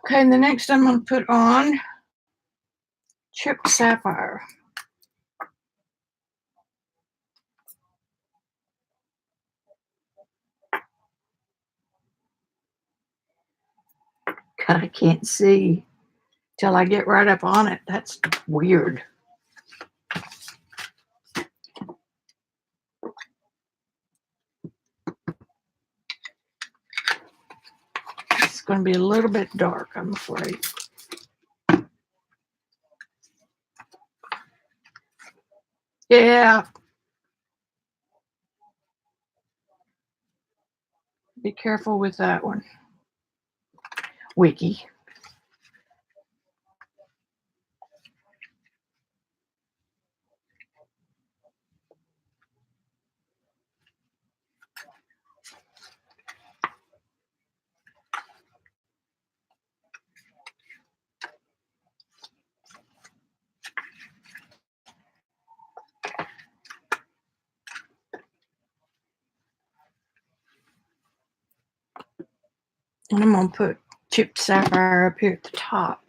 Okay, and the next I'm going to put on chipped sapphire. God, I can't see till I get right up on it. That's weird. It's going to be a little bit dark, I'm afraid. Yeah. Be careful with that one. Wiki. And I'm going to put chipped sapphire up here at the top.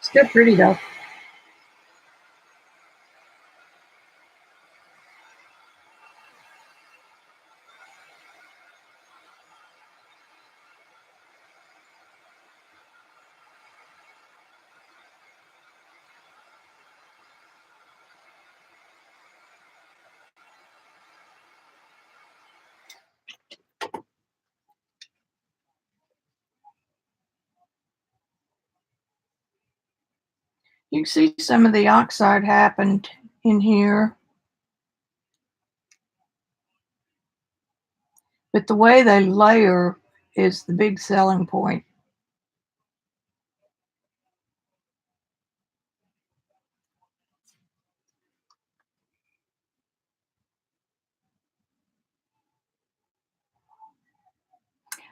Still pretty though. You can see some of the oxide happened in here. But the way they layer is the big selling point.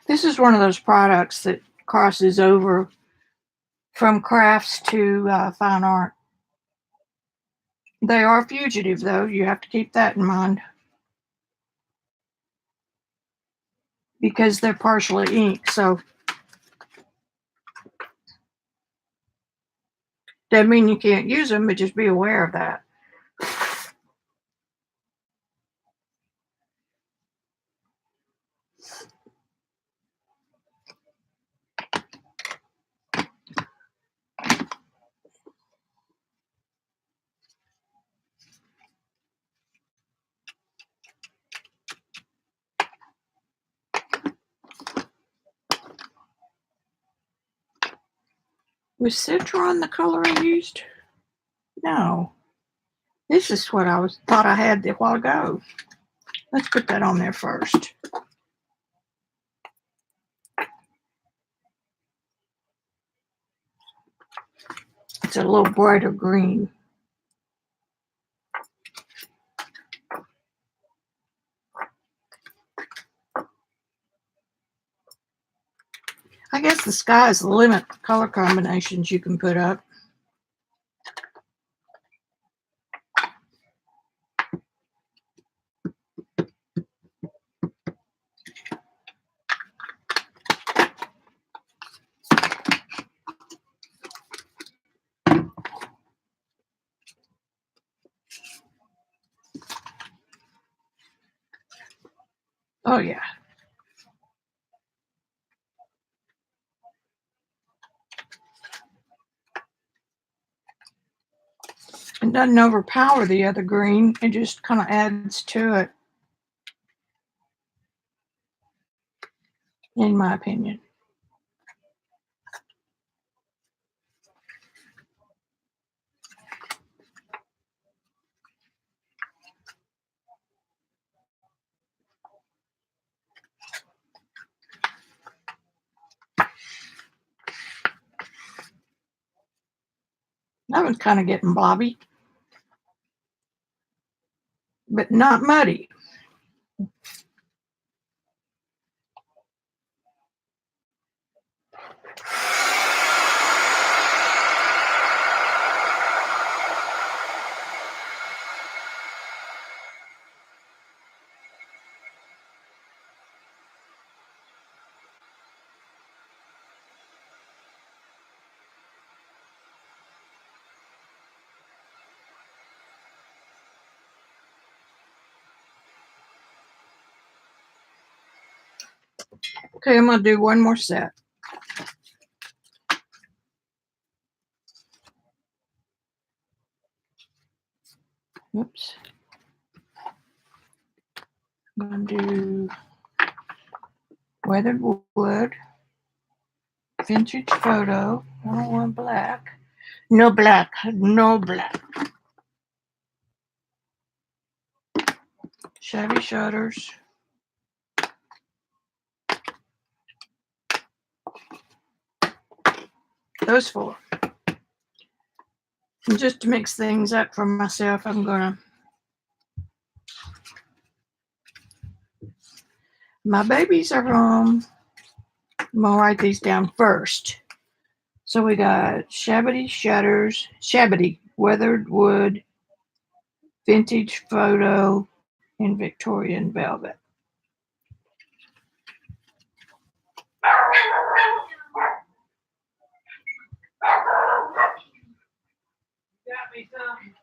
This is one of those products that crosses over from crafts to fine art. They are fugitive, though. You have to keep that in mind. Because they're partially ink, so doesn't mean you can't use them, but just be aware of that. Was Citron the color I used? No. This is what I thought I had a while ago. Let's put that on there first. It's a little brighter green. I guess the sky's the limit for color combinations you can put up. Oh, yeah. It doesn't overpower the other green. It just kind of adds to it, in my opinion. That one's kind of getting blobby. but not muddy. Okay, I'm going to do one more set. Oops. I'm going to do weathered wood, vintage photo. I don't want black. No black. No black. Shabby shutters. Those four. And just to mix things up for myself, I'm gonna. My babies are home. I'm gonna write these down first. So we got shabby shutters, shabby weathered wood, vintage photo, and Victorian velvet. Got me something.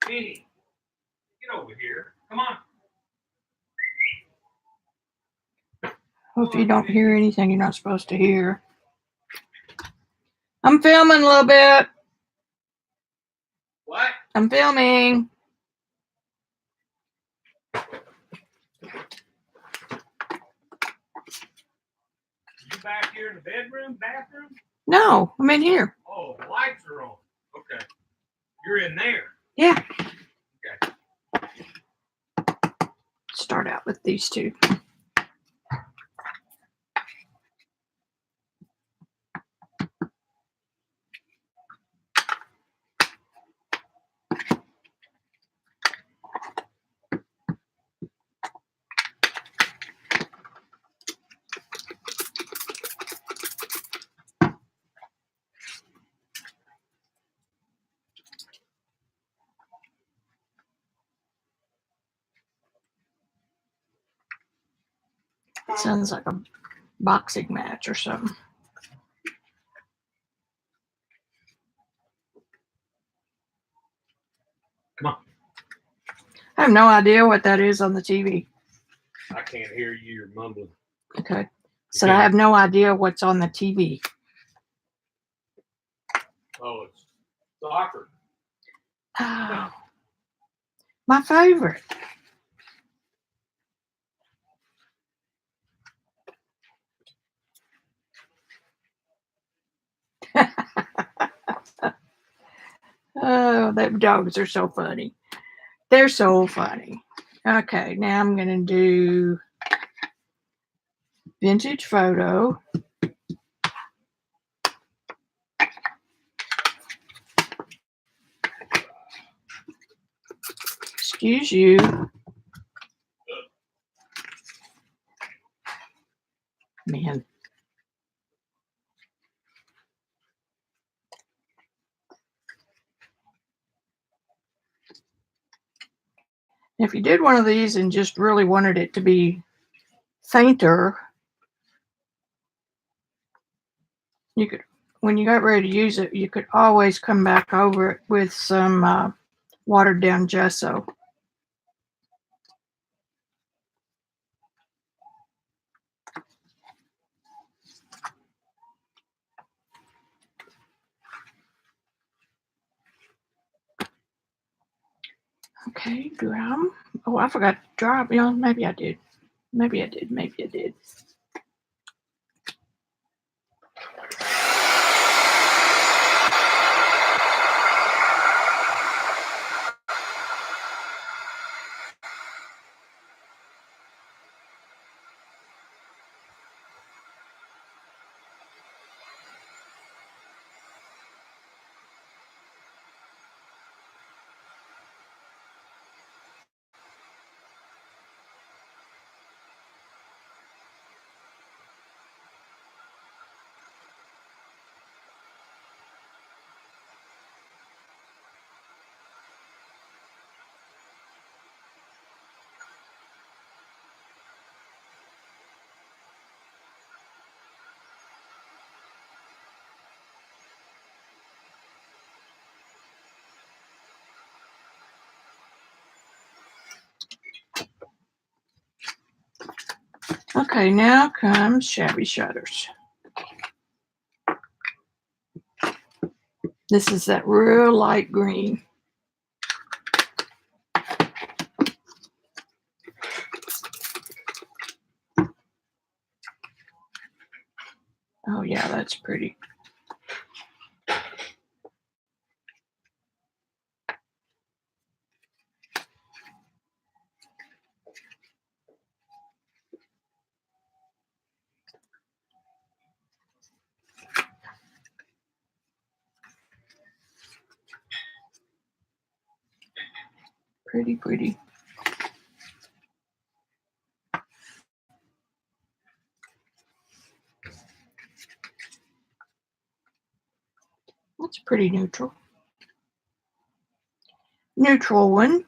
Beanie, get over here. Come on. Hope you don't hear anything you're not supposed to hear. I'm filming a little bit. What? I'm filming. You back here in the bedroom, bathroom? No, I'm in here. Oh, the lights are on. Okay. You're in there. Yeah. Okay. Start out with these two. It sounds like a boxing match or something. Come on. I have no idea what that is on the TV. I can't hear you. You're mumbling. Okay. So I have no idea what's on the TV. Oh, it's soccer. Oh, my favorite. Oh, the dogs are so funny. They're so funny. Okay, now I'm going to do vintage photo. Excuse you. Man. If you did one of these and just really wanted it to be fainter, you could, when you got ready to use it, you could always come back over it with some watered down gesso. Okay, drum. Oh, I forgot to drop. You know, maybe I did. Maybe I did. Maybe I did. Okay, now comes Shabby Shutters. This is that real light green. Oh yeah, that's pretty. Pretty, pretty. That's pretty neutral. Neutral one.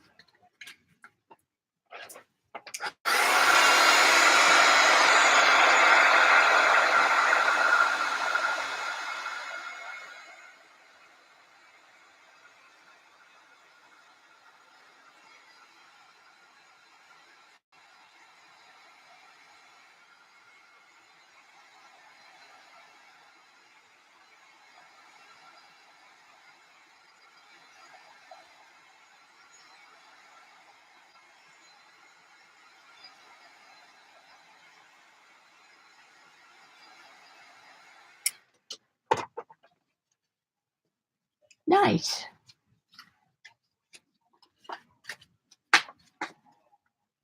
Nice.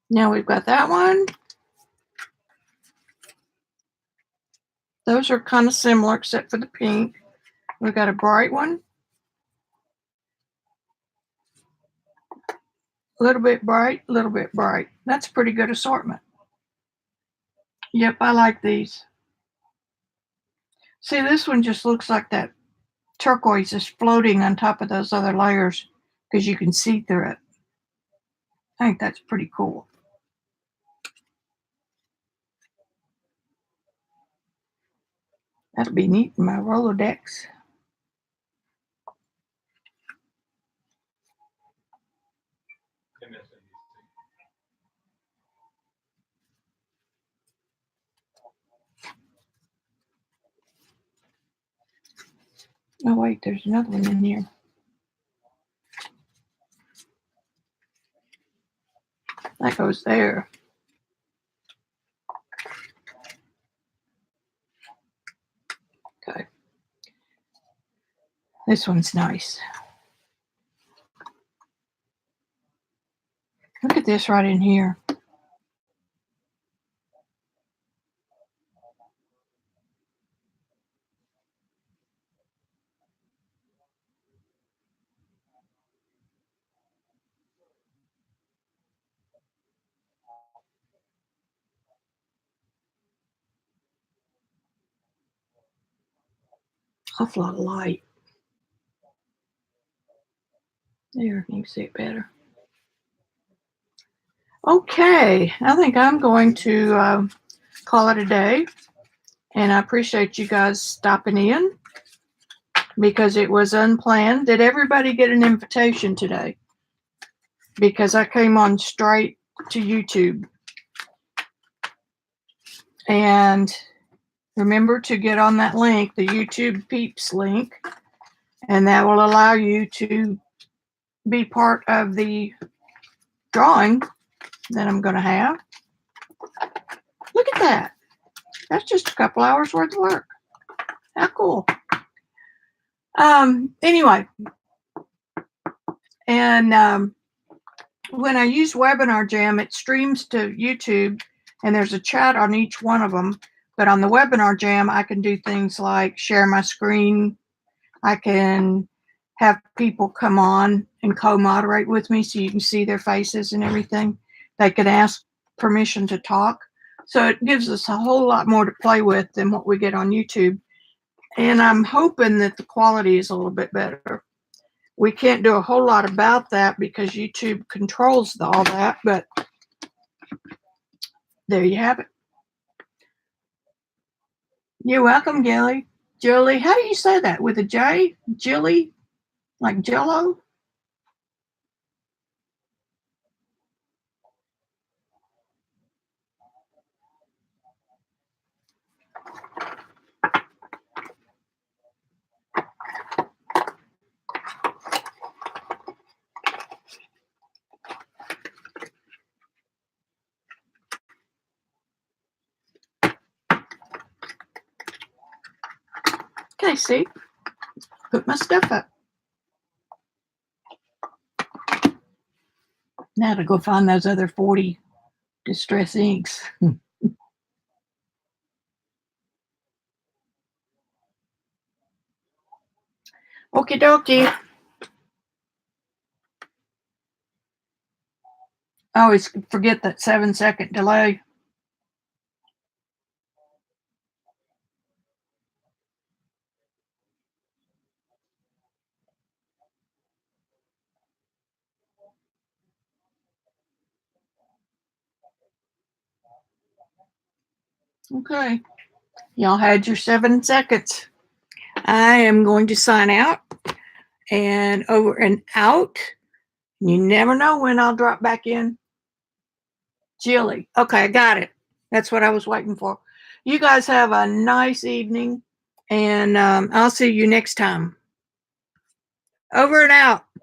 Now we've got that one. Those are kind of similar except for the pink. We've got a bright one. A little bit bright, a little bit bright. That's a pretty good assortment. Yep, I like these. See, this one just looks like that turquoise is floating on top of those other layers because you can see through it. I think that's pretty cool. That'd be neat in my Rolodex. Oh wait, there's another one in here. That goes there. Okay. This one's nice. Look at this right in here. Awful lot of light. There, you can see it better. Okay, I think I'm going to call it a day. And I appreciate you guys stopping in because it was unplanned. Did everybody get an invitation today? Because I came on straight to YouTube. And remember to get on that link, the YouTube Peeps link, and that will allow you to be part of the drawing that I'm going to have. Look at that. That's just a couple hours worth of work. How cool. Anyway, and when I use Webinar Jam, it streams to YouTube, and there's a chat on each one of them. But on the Webinar Jam, I can do things like share my screen. I can have people come on and co-moderate with me so you can see their faces and everything. They can ask permission to talk. So it gives us a whole lot more to play with than what we get on YouTube. And I'm hoping that the quality is a little bit better. We can't do a whole lot about that because YouTube controls all that, but there you have it. You're welcome, Gilly. Julie, how do you say that? With a J? Jilly? Like Jello? they see. Put my stuff up. Now to go find those other 40 distress inks. Okie dokie. I always forget that 7-second delay. Okay. Y'all had your 7 seconds. I am going to sign out and over and out. You never know when I'll drop back in. Jilly. Okay, I got it. That's what I was waiting for. You guys have a nice evening, and I'll see you next time. Over and out.